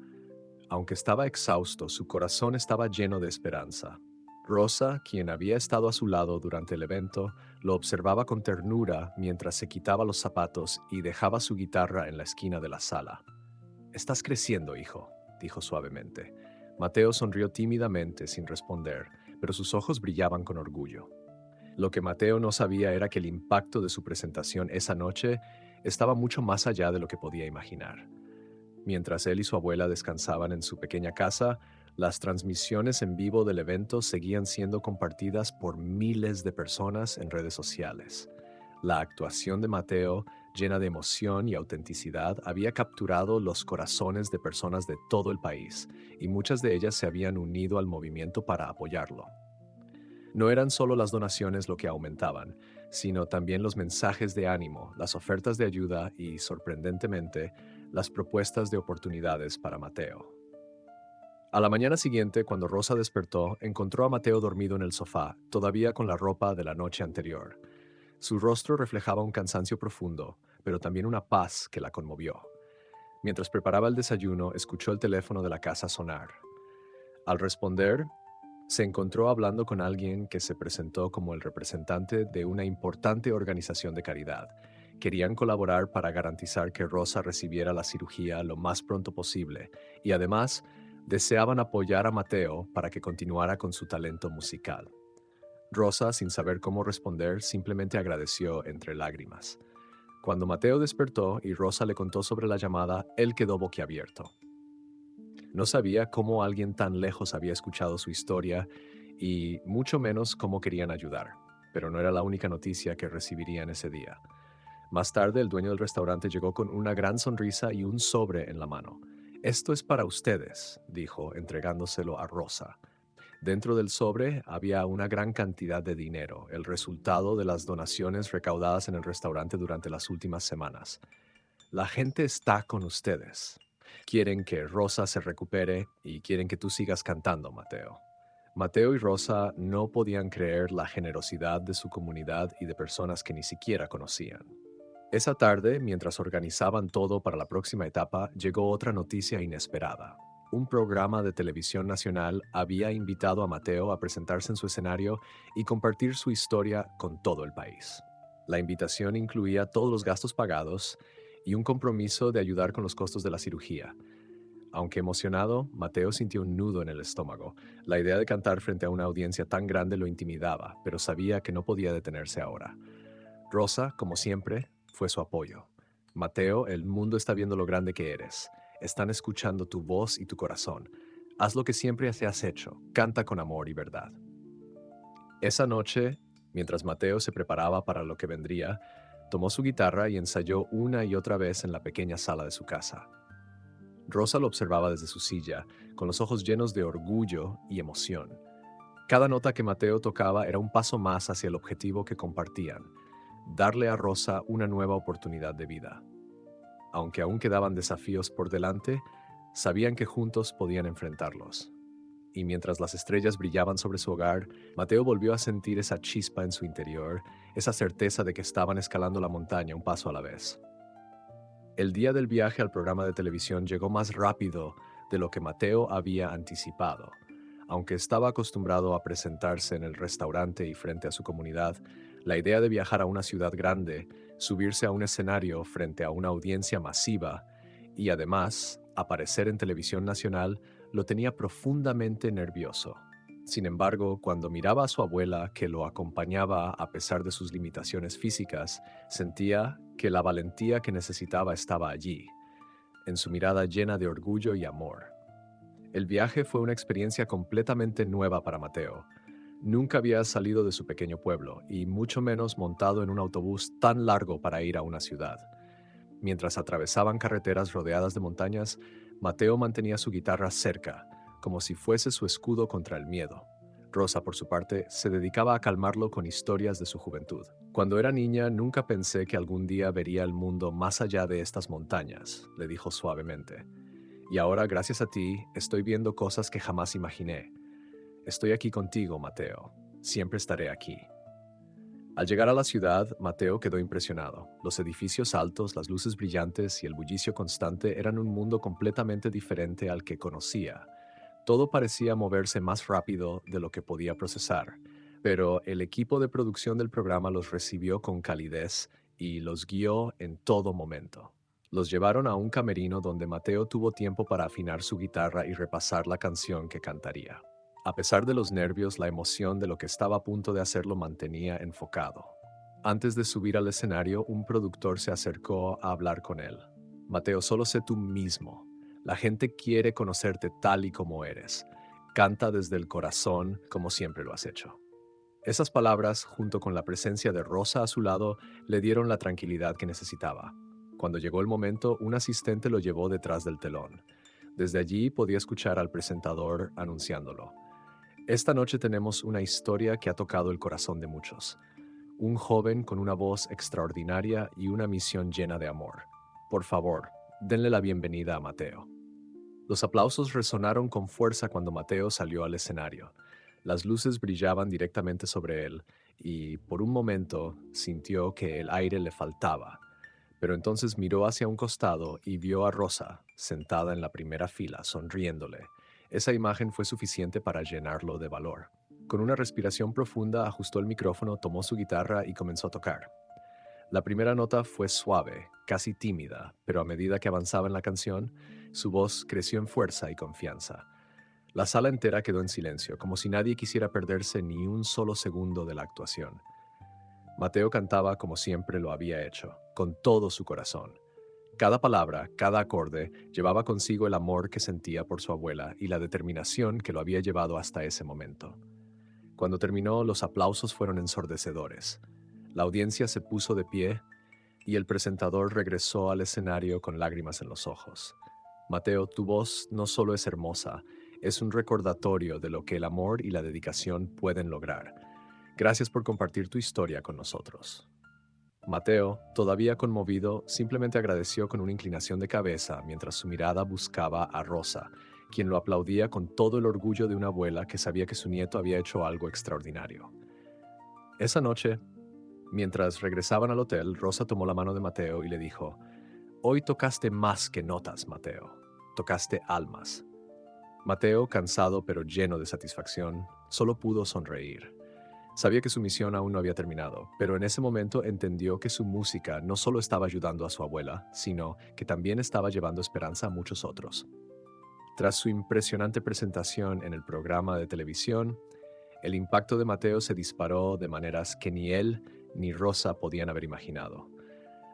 Aunque estaba exhausto, su corazón estaba lleno de esperanza. Rosa, quien había estado a su lado durante el evento, lo observaba con ternura mientras se quitaba los zapatos y dejaba su guitarra en la esquina de la sala. «Estás creciendo, hijo», dijo suavemente. Mateo sonrió tímidamente sin responder, pero sus ojos brillaban con orgullo. Lo que Mateo no sabía era que el impacto de su presentación esa noche estaba mucho más allá de lo que podía imaginar. Mientras él y su abuela descansaban en su pequeña casa, las transmisiones en vivo del evento seguían siendo compartidas por miles de personas en redes sociales. La actuación de Mateo, llena de emoción y autenticidad, había capturado los corazones de personas de todo el país, y muchas de ellas se habían unido al movimiento para apoyarlo. No eran solo las donaciones lo que aumentaban, sino también los mensajes de ánimo, las ofertas de ayuda y, sorprendentemente, las propuestas de oportunidades para Mateo. A la mañana siguiente, cuando Rosa despertó, encontró a Mateo dormido en el sofá, todavía con la ropa de la noche anterior. Su rostro reflejaba un cansancio profundo, pero también una paz que la conmovió. Mientras preparaba el desayuno, escuchó el teléfono de la casa sonar. Al responder, se encontró hablando con alguien que se presentó como el representante de una importante organización de caridad. Querían colaborar para garantizar que Rosa recibiera la cirugía lo más pronto posible y además deseaban apoyar a Mateo para que continuara con su talento musical. Rosa, sin saber cómo responder, simplemente agradeció entre lágrimas. Cuando Mateo despertó y Rosa le contó sobre la llamada, él quedó boquiabierto. No sabía cómo alguien tan lejos había escuchado su historia y mucho menos cómo querían ayudar, pero no era la única noticia que recibirían ese día. Más tarde, el dueño del restaurante llegó con una gran sonrisa y un sobre en la mano. Esto es para ustedes, dijo, entregándoselo a Rosa. Dentro del sobre había una gran cantidad de dinero, el resultado de las donaciones recaudadas en el restaurante durante las últimas semanas. La gente está con ustedes. Quieren que Rosa se recupere y quieren que tú sigas cantando, Mateo. Mateo y Rosa no podían creer la generosidad de su comunidad y de personas que ni siquiera conocían. Esa tarde, mientras organizaban todo para la próxima etapa, llegó otra noticia inesperada. Un programa de televisión nacional había invitado a Mateo a presentarse en su escenario y compartir su historia con todo el país. La invitación incluía todos los gastos pagados y un compromiso de ayudar con los costos de la cirugía. Aunque emocionado, Mateo sintió un nudo en el estómago. La idea de cantar frente a una audiencia tan grande lo intimidaba, pero sabía que no podía detenerse ahora. Rosa, como siempre, fue su apoyo. Mateo, el mundo está viendo lo grande que eres. Están escuchando tu voz y tu corazón. Haz lo que siempre has hecho. Canta con amor y verdad. Esa noche, mientras Mateo se preparaba para lo que vendría, tomó su guitarra y ensayó una y otra vez en la pequeña sala de su casa. Rosa lo observaba desde su silla, con los ojos llenos de orgullo y emoción. Cada nota que Mateo tocaba era un paso más hacia el objetivo que compartían, darle a Rosa una nueva oportunidad de vida. Aunque aún quedaban desafíos por delante, sabían que juntos podían enfrentarlos. Y mientras las estrellas brillaban sobre su hogar, Mateo volvió a sentir esa chispa en su interior, esa certeza de que estaban escalando la montaña un paso a la vez. El día del viaje al programa de televisión llegó más rápido de lo que Mateo había anticipado. Aunque estaba acostumbrado a presentarse en el restaurante y frente a su comunidad, la idea de viajar a una ciudad grande, subirse a un escenario frente a una audiencia masiva y además aparecer en televisión nacional lo tenía profundamente nervioso. Sin embargo, cuando miraba a su abuela, que lo acompañaba a pesar de sus limitaciones físicas, sentía que la valentía que necesitaba estaba allí, en su mirada llena de orgullo y amor. El viaje fue una experiencia completamente nueva para Mateo. Nunca había salido de su pequeño pueblo, y mucho menos montado en un autobús tan largo para ir a una ciudad. Mientras atravesaban carreteras rodeadas de montañas, Mateo mantenía su guitarra cerca, como si fuese su escudo contra el miedo. Rosa, por su parte, se dedicaba a calmarlo con historias de su juventud. Cuando era niña, nunca pensé que algún día vería el mundo más allá de estas montañas, le dijo suavemente. Y ahora, gracias a ti, estoy viendo cosas que jamás imaginé. Estoy aquí contigo, Mateo. Siempre estaré aquí. Al llegar a la ciudad, Mateo quedó impresionado. Los edificios altos, las luces brillantes y el bullicio constante eran un mundo completamente diferente al que conocía. Todo parecía moverse más rápido de lo que podía procesar, pero el equipo de producción del programa los recibió con calidez y los guió en todo momento. Los llevaron a un camerino donde Mateo tuvo tiempo para afinar su guitarra y repasar la canción que cantaría. A pesar de los nervios, la emoción de lo que estaba a punto de hacer lo mantenía enfocado. Antes de subir al escenario, un productor se acercó a hablar con él. Mateo, solo sé tú mismo. La gente quiere conocerte tal y como eres. Canta desde el corazón como siempre lo has hecho. Esas palabras, junto con la presencia de Rosa a su lado, le dieron la tranquilidad que necesitaba. Cuando llegó el momento, un asistente lo llevó detrás del telón. Desde allí podía escuchar al presentador anunciándolo. Esta noche tenemos una historia que ha tocado el corazón de muchos. Un joven con una voz extraordinaria y una misión llena de amor. Por favor, denle la bienvenida a Mateo. Los aplausos resonaron con fuerza cuando Mateo salió al escenario. Las luces brillaban directamente sobre él y, por un momento, sintió que el aire le faltaba. Pero entonces miró hacia un costado y vio a Rosa, sentada en la primera fila, sonriéndole. Esa imagen fue suficiente para llenarlo de valor. Con una respiración profunda, ajustó el micrófono, tomó su guitarra y comenzó a tocar. La primera nota fue suave, casi tímida, pero a medida que avanzaba en la canción, su voz creció en fuerza y confianza. La sala entera quedó en silencio, como si nadie quisiera perderse ni un solo segundo de la actuación. Mateo cantaba como siempre lo había hecho, con todo su corazón. Cada palabra, cada acorde, llevaba consigo el amor que sentía por su abuela y la determinación que lo había llevado hasta ese momento. Cuando terminó, los aplausos fueron ensordecedores. La audiencia se puso de pie y el presentador regresó al escenario con lágrimas en los ojos. Mateo, tu voz no solo es hermosa, es un recordatorio de lo que el amor y la dedicación pueden lograr. Gracias por compartir tu historia con nosotros. Mateo, todavía conmovido, simplemente agradeció con una inclinación de cabeza mientras su mirada buscaba a Rosa, quien lo aplaudía con todo el orgullo de una abuela que sabía que su nieto había hecho algo extraordinario. Esa noche, mientras regresaban al hotel, Rosa tomó la mano de Mateo y le dijo: «Hoy tocaste más que notas, Mateo. Tocaste almas». Mateo, cansado pero lleno de satisfacción, solo pudo sonreír. Sabía que su misión aún no había terminado, pero en ese momento entendió que su música no solo estaba ayudando a su abuela, sino que también estaba llevando esperanza a muchos otros. Tras su impresionante presentación en el programa de televisión, el impacto de Mateo se disparó de maneras que ni él ni Rosa podían haber imaginado.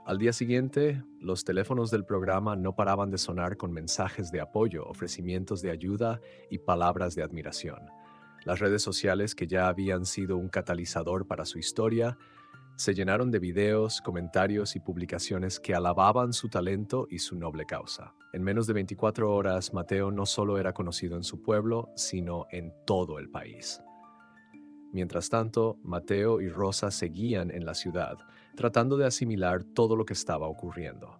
Al día siguiente, los teléfonos del programa no paraban de sonar con mensajes de apoyo, ofrecimientos de ayuda y palabras de admiración. Las redes sociales, que ya habían sido un catalizador para su historia, se llenaron de videos, comentarios y publicaciones que alababan su talento y su noble causa. En menos de 24 horas, Mateo no solo era conocido en su pueblo, sino en todo el país. Mientras tanto, Mateo y Rosa seguían en la ciudad, tratando de asimilar todo lo que estaba ocurriendo.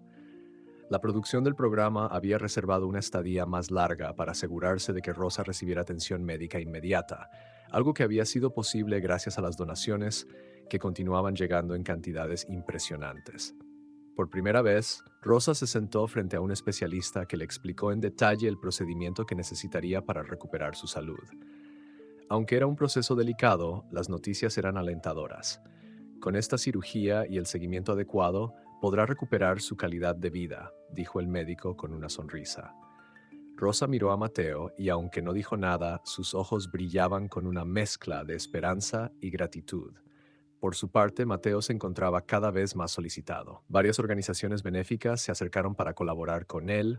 La producción del programa había reservado una estadía más larga para asegurarse de que Rosa recibiera atención médica inmediata, algo que había sido posible gracias a las donaciones que continuaban llegando en cantidades impresionantes. Por primera vez, Rosa se sentó frente a un especialista que le explicó en detalle el procedimiento que necesitaría para recuperar su salud. Aunque era un proceso delicado, las noticias eran alentadoras. Con esta cirugía y el seguimiento adecuado, podrá recuperar su calidad de vida, dijo el médico con una sonrisa. Rosa miró a Mateo y, aunque no dijo nada, sus ojos brillaban con una mezcla de esperanza y gratitud. Por su parte, Mateo se encontraba cada vez más solicitado. Varias organizaciones benéficas se acercaron para colaborar con él,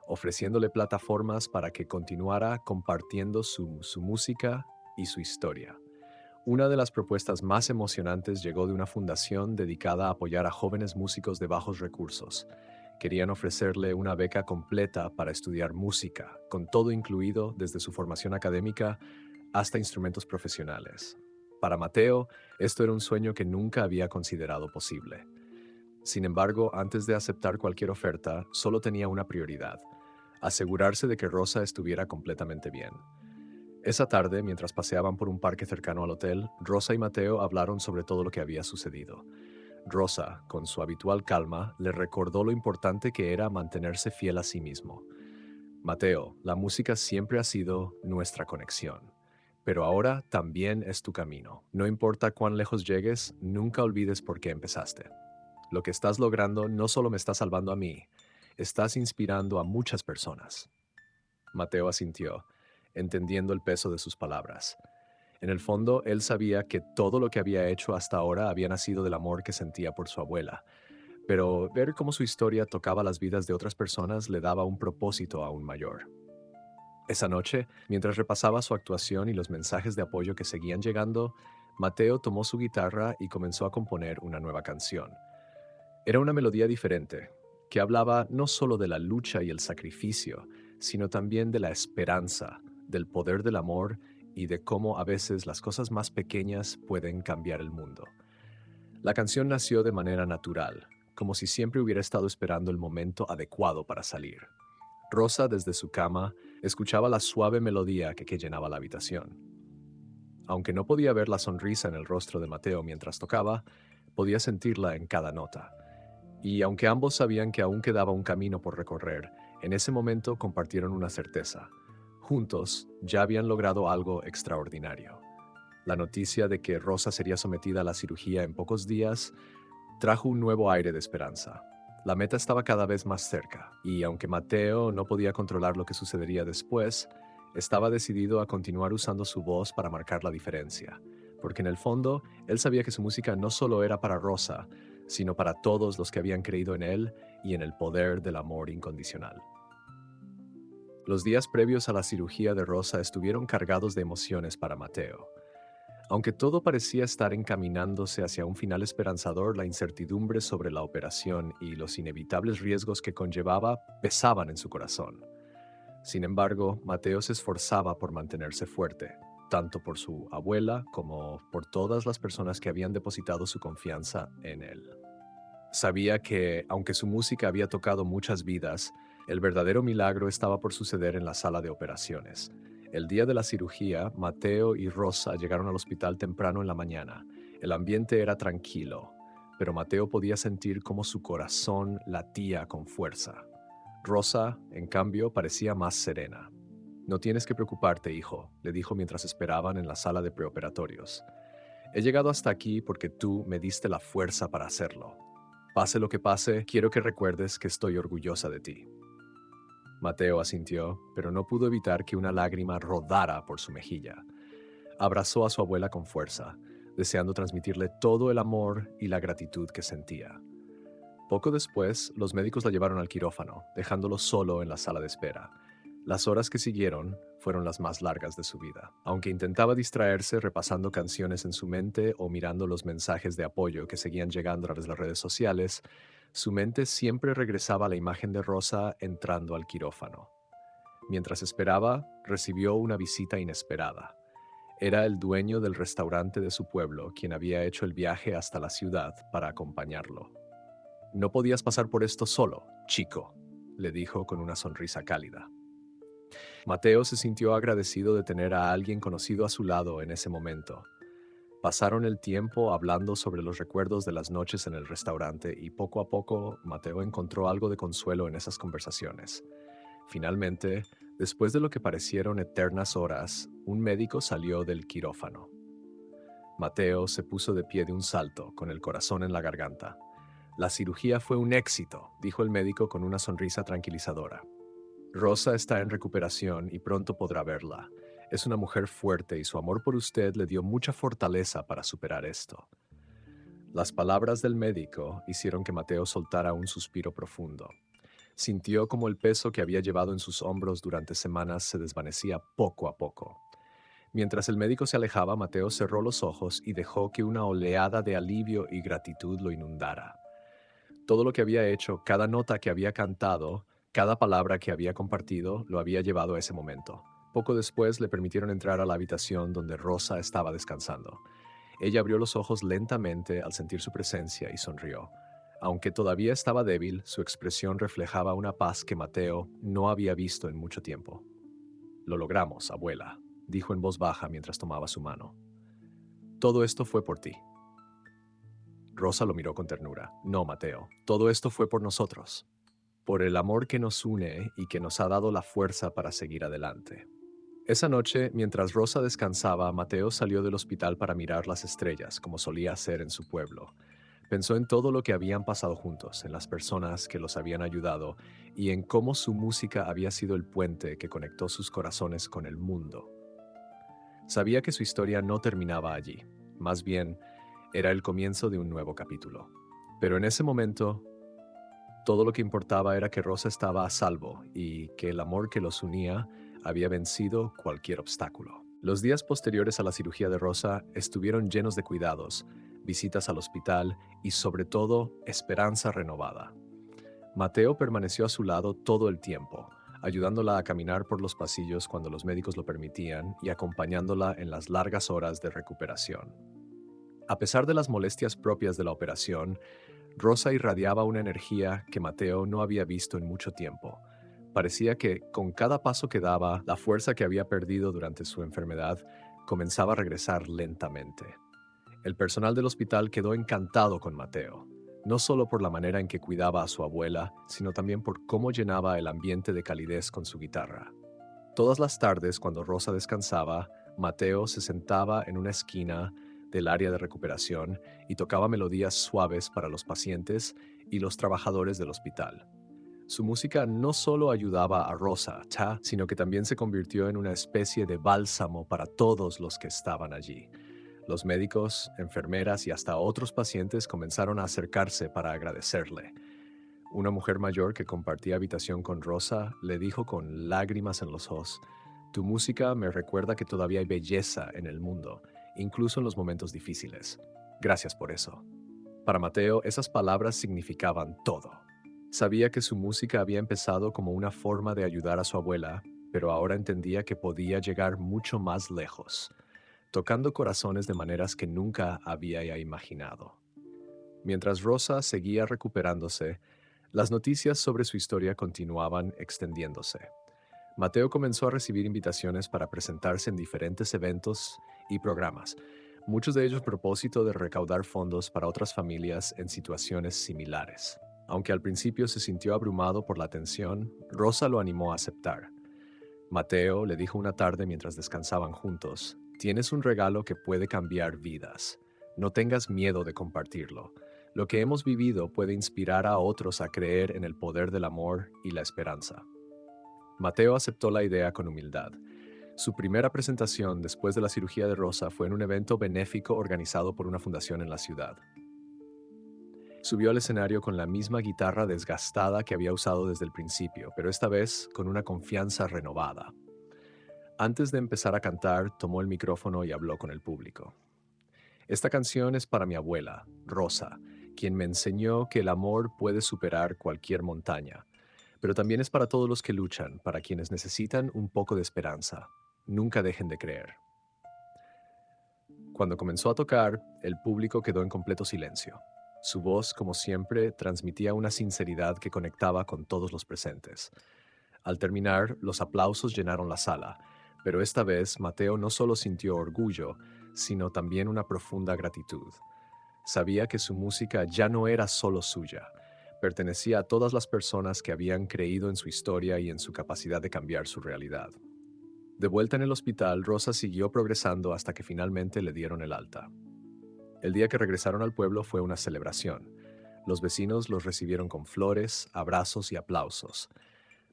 ofreciéndole plataformas para que continuara compartiendo su música y su historia. Una de las propuestas más emocionantes llegó de una fundación dedicada a apoyar a jóvenes músicos de bajos recursos. Querían ofrecerle una beca completa para estudiar música, con todo incluido desde su formación académica hasta instrumentos profesionales. Para Mateo, esto era un sueño que nunca había considerado posible. Sin embargo, antes de aceptar cualquier oferta, solo tenía una prioridad: asegurarse de que Rosa estuviera completamente bien. Esa tarde, mientras paseaban por un parque cercano al hotel, Rosa y Mateo hablaron sobre todo lo que había sucedido. Rosa, con su habitual calma, le recordó lo importante que era mantenerse fiel a sí mismo. Mateo, la música siempre ha sido nuestra conexión, pero ahora también es tu camino. No importa cuán lejos llegues, nunca olvides por qué empezaste. Lo que estás logrando no solo me está salvando a mí, estás inspirando a muchas personas. Mateo asintió, entendiendo el peso de sus palabras. En el fondo, él sabía que todo lo que había hecho hasta ahora había nacido del amor que sentía por su abuela, pero ver cómo su historia tocaba las vidas de otras personas le daba un propósito aún mayor. Esa noche, mientras repasaba su actuación y los mensajes de apoyo que seguían llegando, Mateo tomó su guitarra y comenzó a componer una nueva canción. Era una melodía diferente, que hablaba no solo de la lucha y el sacrificio, sino también de la esperanza, del poder del amor y de cómo a veces las cosas más pequeñas pueden cambiar el mundo. La canción nació de manera natural, como si siempre hubiera estado esperando el momento adecuado para salir. Rosa, desde su cama, escuchaba la suave melodía que llenaba la habitación. Aunque no podía ver la sonrisa en el rostro de Mateo mientras tocaba, podía sentirla en cada nota. Y aunque ambos sabían que aún quedaba un camino por recorrer, en ese momento compartieron una certeza: juntos ya habían logrado algo extraordinario. La noticia de que Rosa sería sometida a la cirugía en pocos días trajo un nuevo aire de esperanza. La meta estaba cada vez más cerca, y aunque Mateo no podía controlar lo que sucedería después, estaba decidido a continuar usando su voz para marcar la diferencia, porque en el fondo él sabía que su música no solo era para Rosa, sino para todos los que habían creído en él y en el poder del amor incondicional. Los días previos a la cirugía de Rosa estuvieron cargados de emociones para Mateo. Aunque todo parecía estar encaminándose hacia un final esperanzador, la incertidumbre sobre la operación y los inevitables riesgos que conllevaba pesaban en su corazón. Sin embargo, Mateo se esforzaba por mantenerse fuerte, tanto por su abuela como por todas las personas que habían depositado su confianza en él. Sabía que, aunque su música había tocado muchas vidas, el verdadero milagro estaba por suceder en la sala de operaciones. El día de la cirugía, Mateo y Rosa llegaron al hospital temprano en la mañana. El ambiente era tranquilo, pero Mateo podía sentir cómo su corazón latía con fuerza. Rosa, en cambio, parecía más serena. No tienes que preocuparte, hijo, le dijo mientras esperaban en la sala de preoperatorios. He llegado hasta aquí porque tú me diste la fuerza para hacerlo. Pase lo que pase, quiero que recuerdes que estoy orgullosa de ti. Mateo asintió, pero no pudo evitar que una lágrima rodara por su mejilla. Abrazó a su abuela con fuerza, deseando transmitirle todo el amor y la gratitud que sentía. Poco después, los médicos la llevaron al quirófano, dejándolo solo en la sala de espera. Las horas que siguieron fueron las más largas de su vida. Aunque intentaba distraerse repasando canciones en su mente o mirando los mensajes de apoyo que seguían llegando a través de las redes sociales, su mente siempre regresaba a la imagen de Rosa entrando al quirófano. Mientras esperaba, recibió una visita inesperada. Era el dueño del restaurante de su pueblo quien había hecho el viaje hasta la ciudad para acompañarlo. No podías pasar por esto solo, chico, le dijo con una sonrisa cálida. Mateo se sintió agradecido de tener a alguien conocido a su lado en ese momento. Pasaron el tiempo hablando sobre los recuerdos de las noches en el restaurante y poco a poco Mateo encontró algo de consuelo en esas conversaciones. Finalmente, después de lo que parecieron eternas horas, un médico salió del quirófano. Mateo se puso de pie de un salto, con el corazón en la garganta. La cirugía fue un éxito, dijo el médico con una sonrisa tranquilizadora. Rosa está en recuperación y pronto podrá verla. Es una mujer fuerte y su amor por usted le dio mucha fortaleza para superar esto. Las palabras del médico hicieron que Mateo soltara un suspiro profundo. Sintió como el peso que había llevado en sus hombros durante semanas se desvanecía poco a poco. Mientras el médico se alejaba, Mateo cerró los ojos y dejó que una oleada de alivio y gratitud lo inundara. Todo lo que había hecho, cada nota que había cantado, cada palabra que había compartido, lo había llevado a ese momento. Poco después le permitieron entrar a la habitación donde Rosa estaba descansando. Ella abrió los ojos lentamente al sentir su presencia y sonrió. Aunque todavía estaba débil, su expresión reflejaba una paz que Mateo no había visto en mucho tiempo. «Lo logramos, abuela», dijo en voz baja mientras tomaba su mano. «Todo esto fue por ti». Rosa lo miró con ternura. «No, Mateo, todo esto fue por nosotros, por el amor que nos une y que nos ha dado la fuerza para seguir adelante». Esa noche, mientras Rosa descansaba, Mateo salió del hospital para mirar las estrellas, como solía hacer en su pueblo. Pensó en todo lo que habían pasado juntos, en las personas que los habían ayudado y en cómo su música había sido el puente que conectó sus corazones con el mundo. Sabía que su historia no terminaba allí, más bien era el comienzo de un nuevo capítulo. Pero en ese momento, todo lo que importaba era que Rosa estaba a salvo y que el amor que los unía había vencido cualquier obstáculo. Los días posteriores a la cirugía de Rosa estuvieron llenos de cuidados, visitas al hospital y, sobre todo, esperanza renovada. Mateo permaneció a su lado todo el tiempo, ayudándola a caminar por los pasillos cuando los médicos lo permitían y acompañándola en las largas horas de recuperación. A pesar de las molestias propias de la operación, Rosa irradiaba una energía que Mateo no había visto en mucho tiempo. Parecía que, con cada paso que daba, la fuerza que había perdido durante su enfermedad comenzaba a regresar lentamente. El personal del hospital quedó encantado con Mateo, no solo por la manera en que cuidaba a su abuela, sino también por cómo llenaba el ambiente de calidez con su guitarra. Todas las tardes, cuando Rosa descansaba, Mateo se sentaba en una esquina del área de recuperación y tocaba melodías suaves para los pacientes y los trabajadores del hospital. Su música no solo ayudaba a Rosa, sino que también se convirtió en una especie de bálsamo para todos los que estaban allí. Los médicos, enfermeras y hasta otros pacientes comenzaron a acercarse para agradecerle. Una mujer mayor que compartía habitación con Rosa le dijo con lágrimas en los ojos: «Tu música me recuerda que todavía hay belleza en el mundo incluso en los momentos difíciles. Gracias por eso. Para Mateo, esas palabras significaban todo. Sabía que su música había empezado como una forma de ayudar a su abuela, pero ahora entendía que podía llegar mucho más lejos, tocando corazones de maneras que nunca había imaginado. Mientras Rosa seguía recuperándose, las noticias sobre su historia continuaban extendiéndose. Mateo comenzó a recibir invitaciones para presentarse en diferentes eventos y programas, muchos de ellos a propósito de recaudar fondos para otras familias en situaciones similares. Aunque al principio se sintió abrumado por la atención, Rosa lo animó a aceptar. Mateo le dijo una tarde mientras descansaban juntos: "Tienes un regalo que puede cambiar vidas. No tengas miedo de compartirlo. Lo que hemos vivido puede inspirar a otros a creer en el poder del amor y la esperanza". Mateo aceptó la idea con humildad. Su primera presentación después de la cirugía de Rosa fue en un evento benéfico organizado por una fundación en la ciudad. Subió al escenario con la misma guitarra desgastada que había usado desde el principio, pero esta vez con una confianza renovada. Antes de empezar a cantar, tomó el micrófono y habló con el público. Esta canción es para mi abuela, Rosa, quien me enseñó que el amor puede superar cualquier montaña, pero también es para todos los que luchan, para quienes necesitan un poco de esperanza. Nunca dejen de creer. Cuando comenzó a tocar, el público quedó en completo silencio. Su voz, como siempre, transmitía una sinceridad que conectaba con todos los presentes. Al terminar, los aplausos llenaron la sala, pero esta vez Mateo no solo sintió orgullo, sino también una profunda gratitud. Sabía que su música ya no era solo suya, pertenecía a todas las personas que habían creído en su historia y en su capacidad de cambiar su realidad. De vuelta en el hospital, Rosa siguió progresando hasta que finalmente le dieron el alta. El día que regresaron al pueblo fue una celebración. Los vecinos los recibieron con flores, abrazos y aplausos.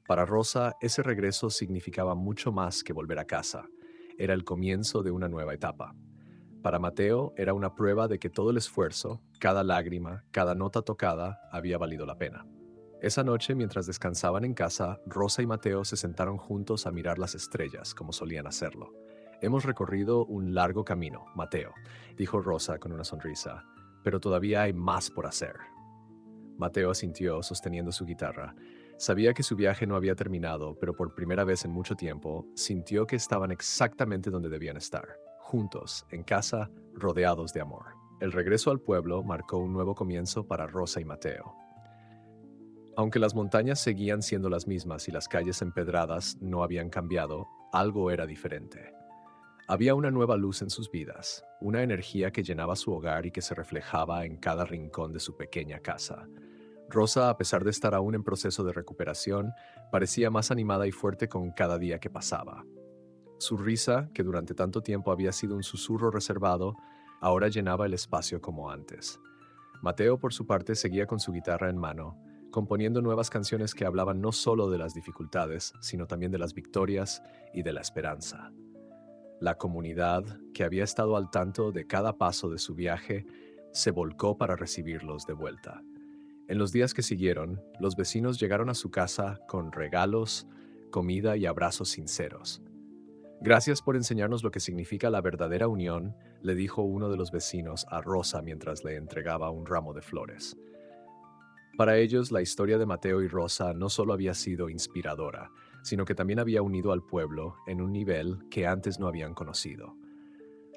Para Rosa, ese regreso significaba mucho más que volver a casa. Era el comienzo de una nueva etapa. Para Mateo, era una prueba de que todo el esfuerzo, cada lágrima, cada nota tocada, había valido la pena. Esa noche, mientras descansaban en casa, Rosa y Mateo se sentaron juntos a mirar las estrellas, como solían hacerlo. «Hemos recorrido un largo camino, Mateo», dijo Rosa con una sonrisa, «pero todavía hay más por hacer». Mateo asintió, sosteniendo su guitarra. Sabía que su viaje no había terminado, pero por primera vez en mucho tiempo, sintió que estaban exactamente donde debían estar, juntos, en casa, rodeados de amor. El regreso al pueblo marcó un nuevo comienzo para Rosa y Mateo. Aunque las montañas seguían siendo las mismas y las calles empedradas no habían cambiado, algo era diferente. Había una nueva luz en sus vidas, una energía que llenaba su hogar y que se reflejaba en cada rincón de su pequeña casa. Rosa, a pesar de estar aún en proceso de recuperación, parecía más animada y fuerte con cada día que pasaba. Su risa, que durante tanto tiempo había sido un susurro reservado, ahora llenaba el espacio como antes. Mateo, por su parte, seguía con su guitarra en mano, componiendo nuevas canciones que hablaban no solo de las dificultades, sino también de las victorias y de la esperanza. La comunidad, que había estado al tanto de cada paso de su viaje, se volcó para recibirlos de vuelta. En los días que siguieron, los vecinos llegaron a su casa con regalos, comida y abrazos sinceros. «Gracias por enseñarnos lo que significa la verdadera unión», le dijo uno de los vecinos a Rosa mientras le entregaba un ramo de flores. Para ellos, la historia de Mateo y Rosa no solo había sido inspiradora, sino que también había unido al pueblo en un nivel que antes no habían conocido.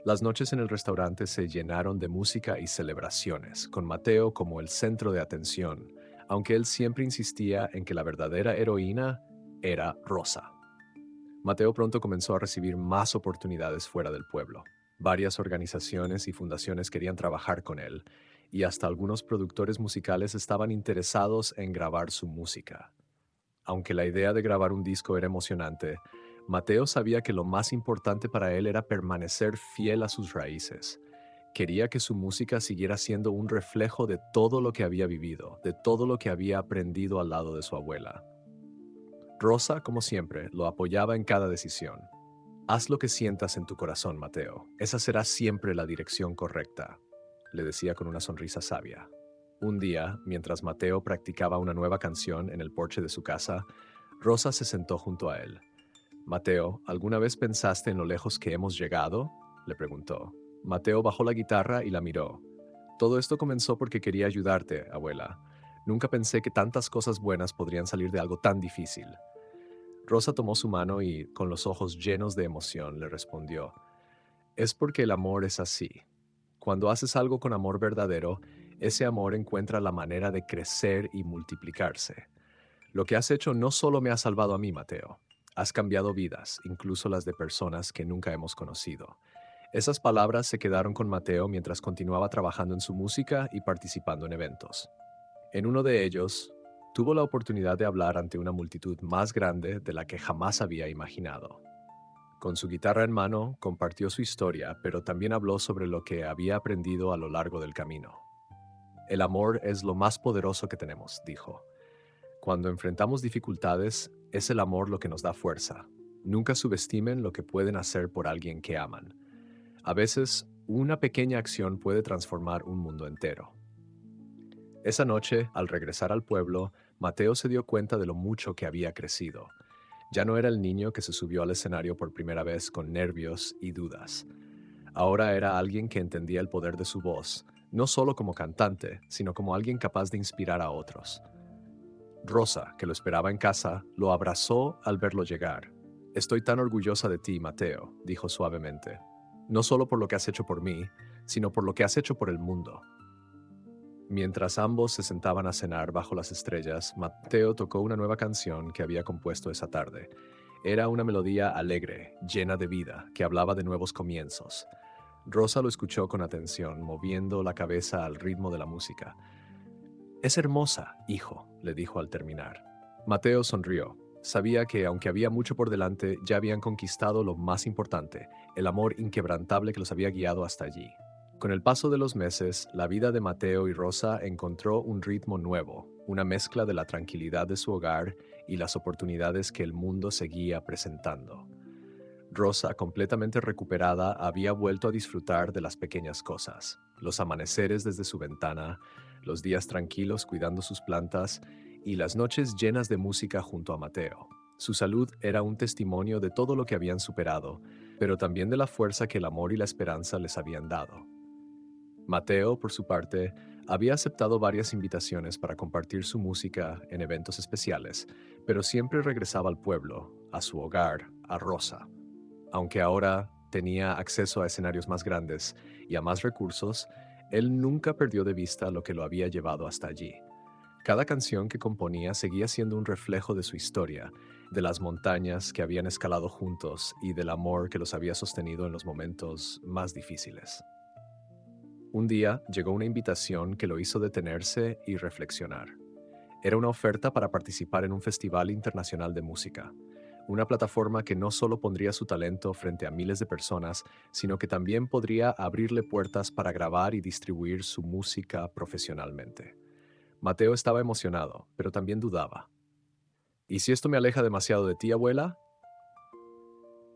Las noches en el restaurante se llenaron de música y celebraciones, con Mateo como el centro de atención, aunque él siempre insistía en que la verdadera heroína era Rosa. Mateo pronto comenzó a recibir más oportunidades fuera del pueblo. Varias organizaciones y fundaciones querían trabajar con él, y hasta algunos productores musicales estaban interesados en grabar su música. Aunque la idea de grabar un disco era emocionante, Mateo sabía que lo más importante para él era permanecer fiel a sus raíces. Quería que su música siguiera siendo un reflejo de todo lo que había vivido, de todo lo que había aprendido al lado de su abuela. Rosa, como siempre, lo apoyaba en cada decisión. «Haz lo que sientas en tu corazón, Mateo. Esa será siempre la dirección correcta», le decía con una sonrisa sabia. Un día, mientras Mateo practicaba una nueva canción en el porche de su casa, Rosa se sentó junto a él. «Mateo, ¿alguna vez pensaste en lo lejos que hemos llegado?», le preguntó. Mateo bajó la guitarra y la miró. Todo esto comenzó porque quería ayudarte, abuela. Nunca pensé que tantas cosas buenas podrían salir de algo tan difícil. Rosa tomó su mano y, con los ojos llenos de emoción, le respondió, es porque el amor es así. Cuando haces algo con amor verdadero, ese amor encuentra la manera de crecer y multiplicarse. Lo que has hecho no solo me ha salvado a mí, Mateo. Has cambiado vidas, incluso las de personas que nunca hemos conocido. Esas palabras se quedaron con Mateo mientras continuaba trabajando en su música y participando en eventos. En uno de ellos, tuvo la oportunidad de hablar ante una multitud más grande de la que jamás había imaginado. Con su guitarra en mano, compartió su historia, pero también habló sobre lo que había aprendido a lo largo del camino. El amor es lo más poderoso que tenemos, dijo. Cuando enfrentamos dificultades, es el amor lo que nos da fuerza. Nunca subestimen lo que pueden hacer por alguien que aman. A veces, una pequeña acción puede transformar un mundo entero. Esa noche, al regresar al pueblo, Mateo se dio cuenta de lo mucho que había crecido. Ya no era el niño que se subió al escenario por primera vez con nervios y dudas. Ahora era alguien que entendía el poder de su voz, no solo como cantante, sino como alguien capaz de inspirar a otros. Rosa, que lo esperaba en casa, lo abrazó al verlo llegar. Estoy tan orgullosa de ti, Mateo, dijo suavemente. No solo por lo que has hecho por mí, sino por lo que has hecho por el mundo. Mientras ambos se sentaban a cenar bajo las estrellas, Mateo tocó una nueva canción que había compuesto esa tarde. Era una melodía alegre, llena de vida, que hablaba de nuevos comienzos. Rosa lo escuchó con atención, moviendo la cabeza al ritmo de la música. Es hermosa, hijo, le dijo al terminar. Mateo sonrió. Sabía que, aunque había mucho por delante, ya habían conquistado lo más importante, el amor inquebrantable que los había guiado hasta allí. Con el paso de los meses, la vida de Mateo y Rosa encontró un ritmo nuevo, una mezcla de la tranquilidad de su hogar y las oportunidades que el mundo seguía presentando. Rosa, completamente recuperada, había vuelto a disfrutar de las pequeñas cosas, los amaneceres desde su ventana, los días tranquilos cuidando sus plantas y las noches llenas de música junto a Mateo. Su salud era un testimonio de todo lo que habían superado, pero también de la fuerza que el amor y la esperanza les habían dado. Mateo, por su parte, había aceptado varias invitaciones para compartir su música en eventos especiales, pero siempre regresaba al pueblo, a su hogar, a Rosa. Aunque ahora tenía acceso a escenarios más grandes y a más recursos, él nunca perdió de vista lo que lo había llevado hasta allí. Cada canción que componía seguía siendo un reflejo de su historia, de las montañas que habían escalado juntos y del amor que los había sostenido en los momentos más difíciles. Un día llegó una invitación que lo hizo detenerse y reflexionar. Era una oferta para participar en un festival internacional de música, una plataforma que no solo pondría su talento frente a miles de personas, sino que también podría abrirle puertas para grabar y distribuir su música profesionalmente. Mateo estaba emocionado, pero también dudaba. ¿Y si esto me aleja demasiado de ti, abuela?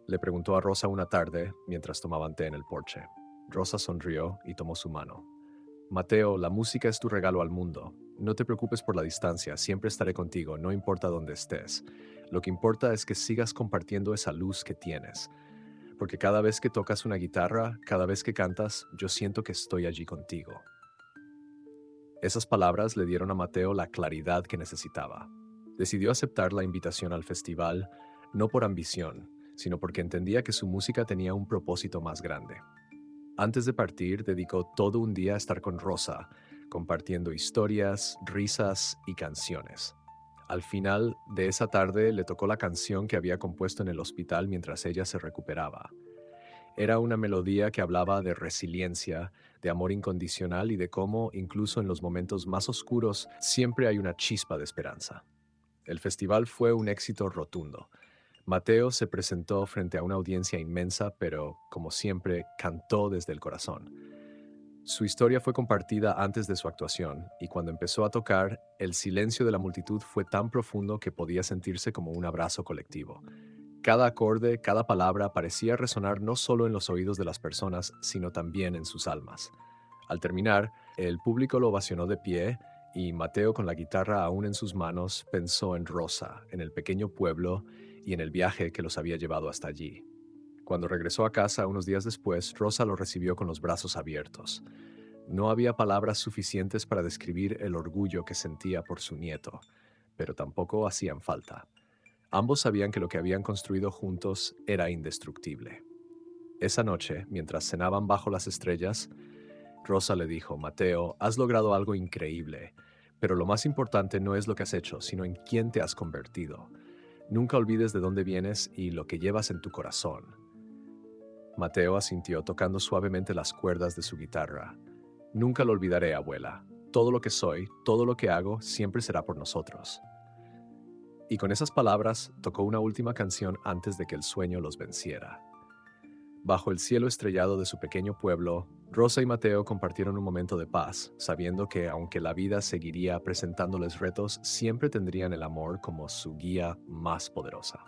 Le preguntó a Rosa una tarde mientras tomaban té en el porche. Rosa sonrió y tomó su mano. Mateo, la música es tu regalo al mundo. No te preocupes por la distancia, siempre estaré contigo, no importa dónde estés. Lo que importa es que sigas compartiendo esa luz que tienes. Porque cada vez que tocas una guitarra, cada vez que cantas, yo siento que estoy allí contigo. Esas palabras le dieron a Mateo la claridad que necesitaba. Decidió aceptar la invitación al festival, no por ambición, sino porque entendía que su música tenía un propósito más grande. Antes de partir, dedicó todo un día a estar con Rosa, compartiendo historias, risas y canciones. Al final de esa tarde le tocó la canción que había compuesto en el hospital mientras ella se recuperaba. Era una melodía que hablaba de resiliencia, de amor incondicional y de cómo, incluso en los momentos más oscuros, siempre hay una chispa de esperanza. El festival fue un éxito rotundo. Mateo se presentó frente a una audiencia inmensa, pero, como siempre, cantó desde el corazón. Su historia fue compartida antes de su actuación, y cuando empezó a tocar, el silencio de la multitud fue tan profundo que podía sentirse como un abrazo colectivo. Cada acorde, cada palabra parecía resonar no solo en los oídos de las personas, sino también en sus almas. Al terminar, el público lo ovacionó de pie, y Mateo, con la guitarra aún en sus manos, pensó en Rosa, en el pequeño pueblo y en el viaje que los había llevado hasta allí. Cuando regresó a casa unos días después, Rosa lo recibió con los brazos abiertos. No había palabras suficientes para describir el orgullo que sentía por su nieto, pero tampoco hacían falta. Ambos sabían que lo que habían construido juntos era indestructible. Esa noche, mientras cenaban bajo las estrellas, Rosa le dijo: Mateo, has logrado algo increíble, pero lo más importante no es lo que has hecho, sino en quién te has convertido. Nunca olvides de dónde vienes y lo que llevas en tu corazón. Mateo asintió tocando suavemente las cuerdas de su guitarra. Nunca lo olvidaré, abuela. Todo lo que soy, todo lo que hago, siempre será por nosotros. Y con esas palabras tocó una última canción antes de que el sueño los venciera. Bajo el cielo estrellado de su pequeño pueblo, Rosa y Mateo compartieron un momento de paz, sabiendo que aunque la vida seguiría presentándoles retos, siempre tendrían el amor como su guía más poderosa.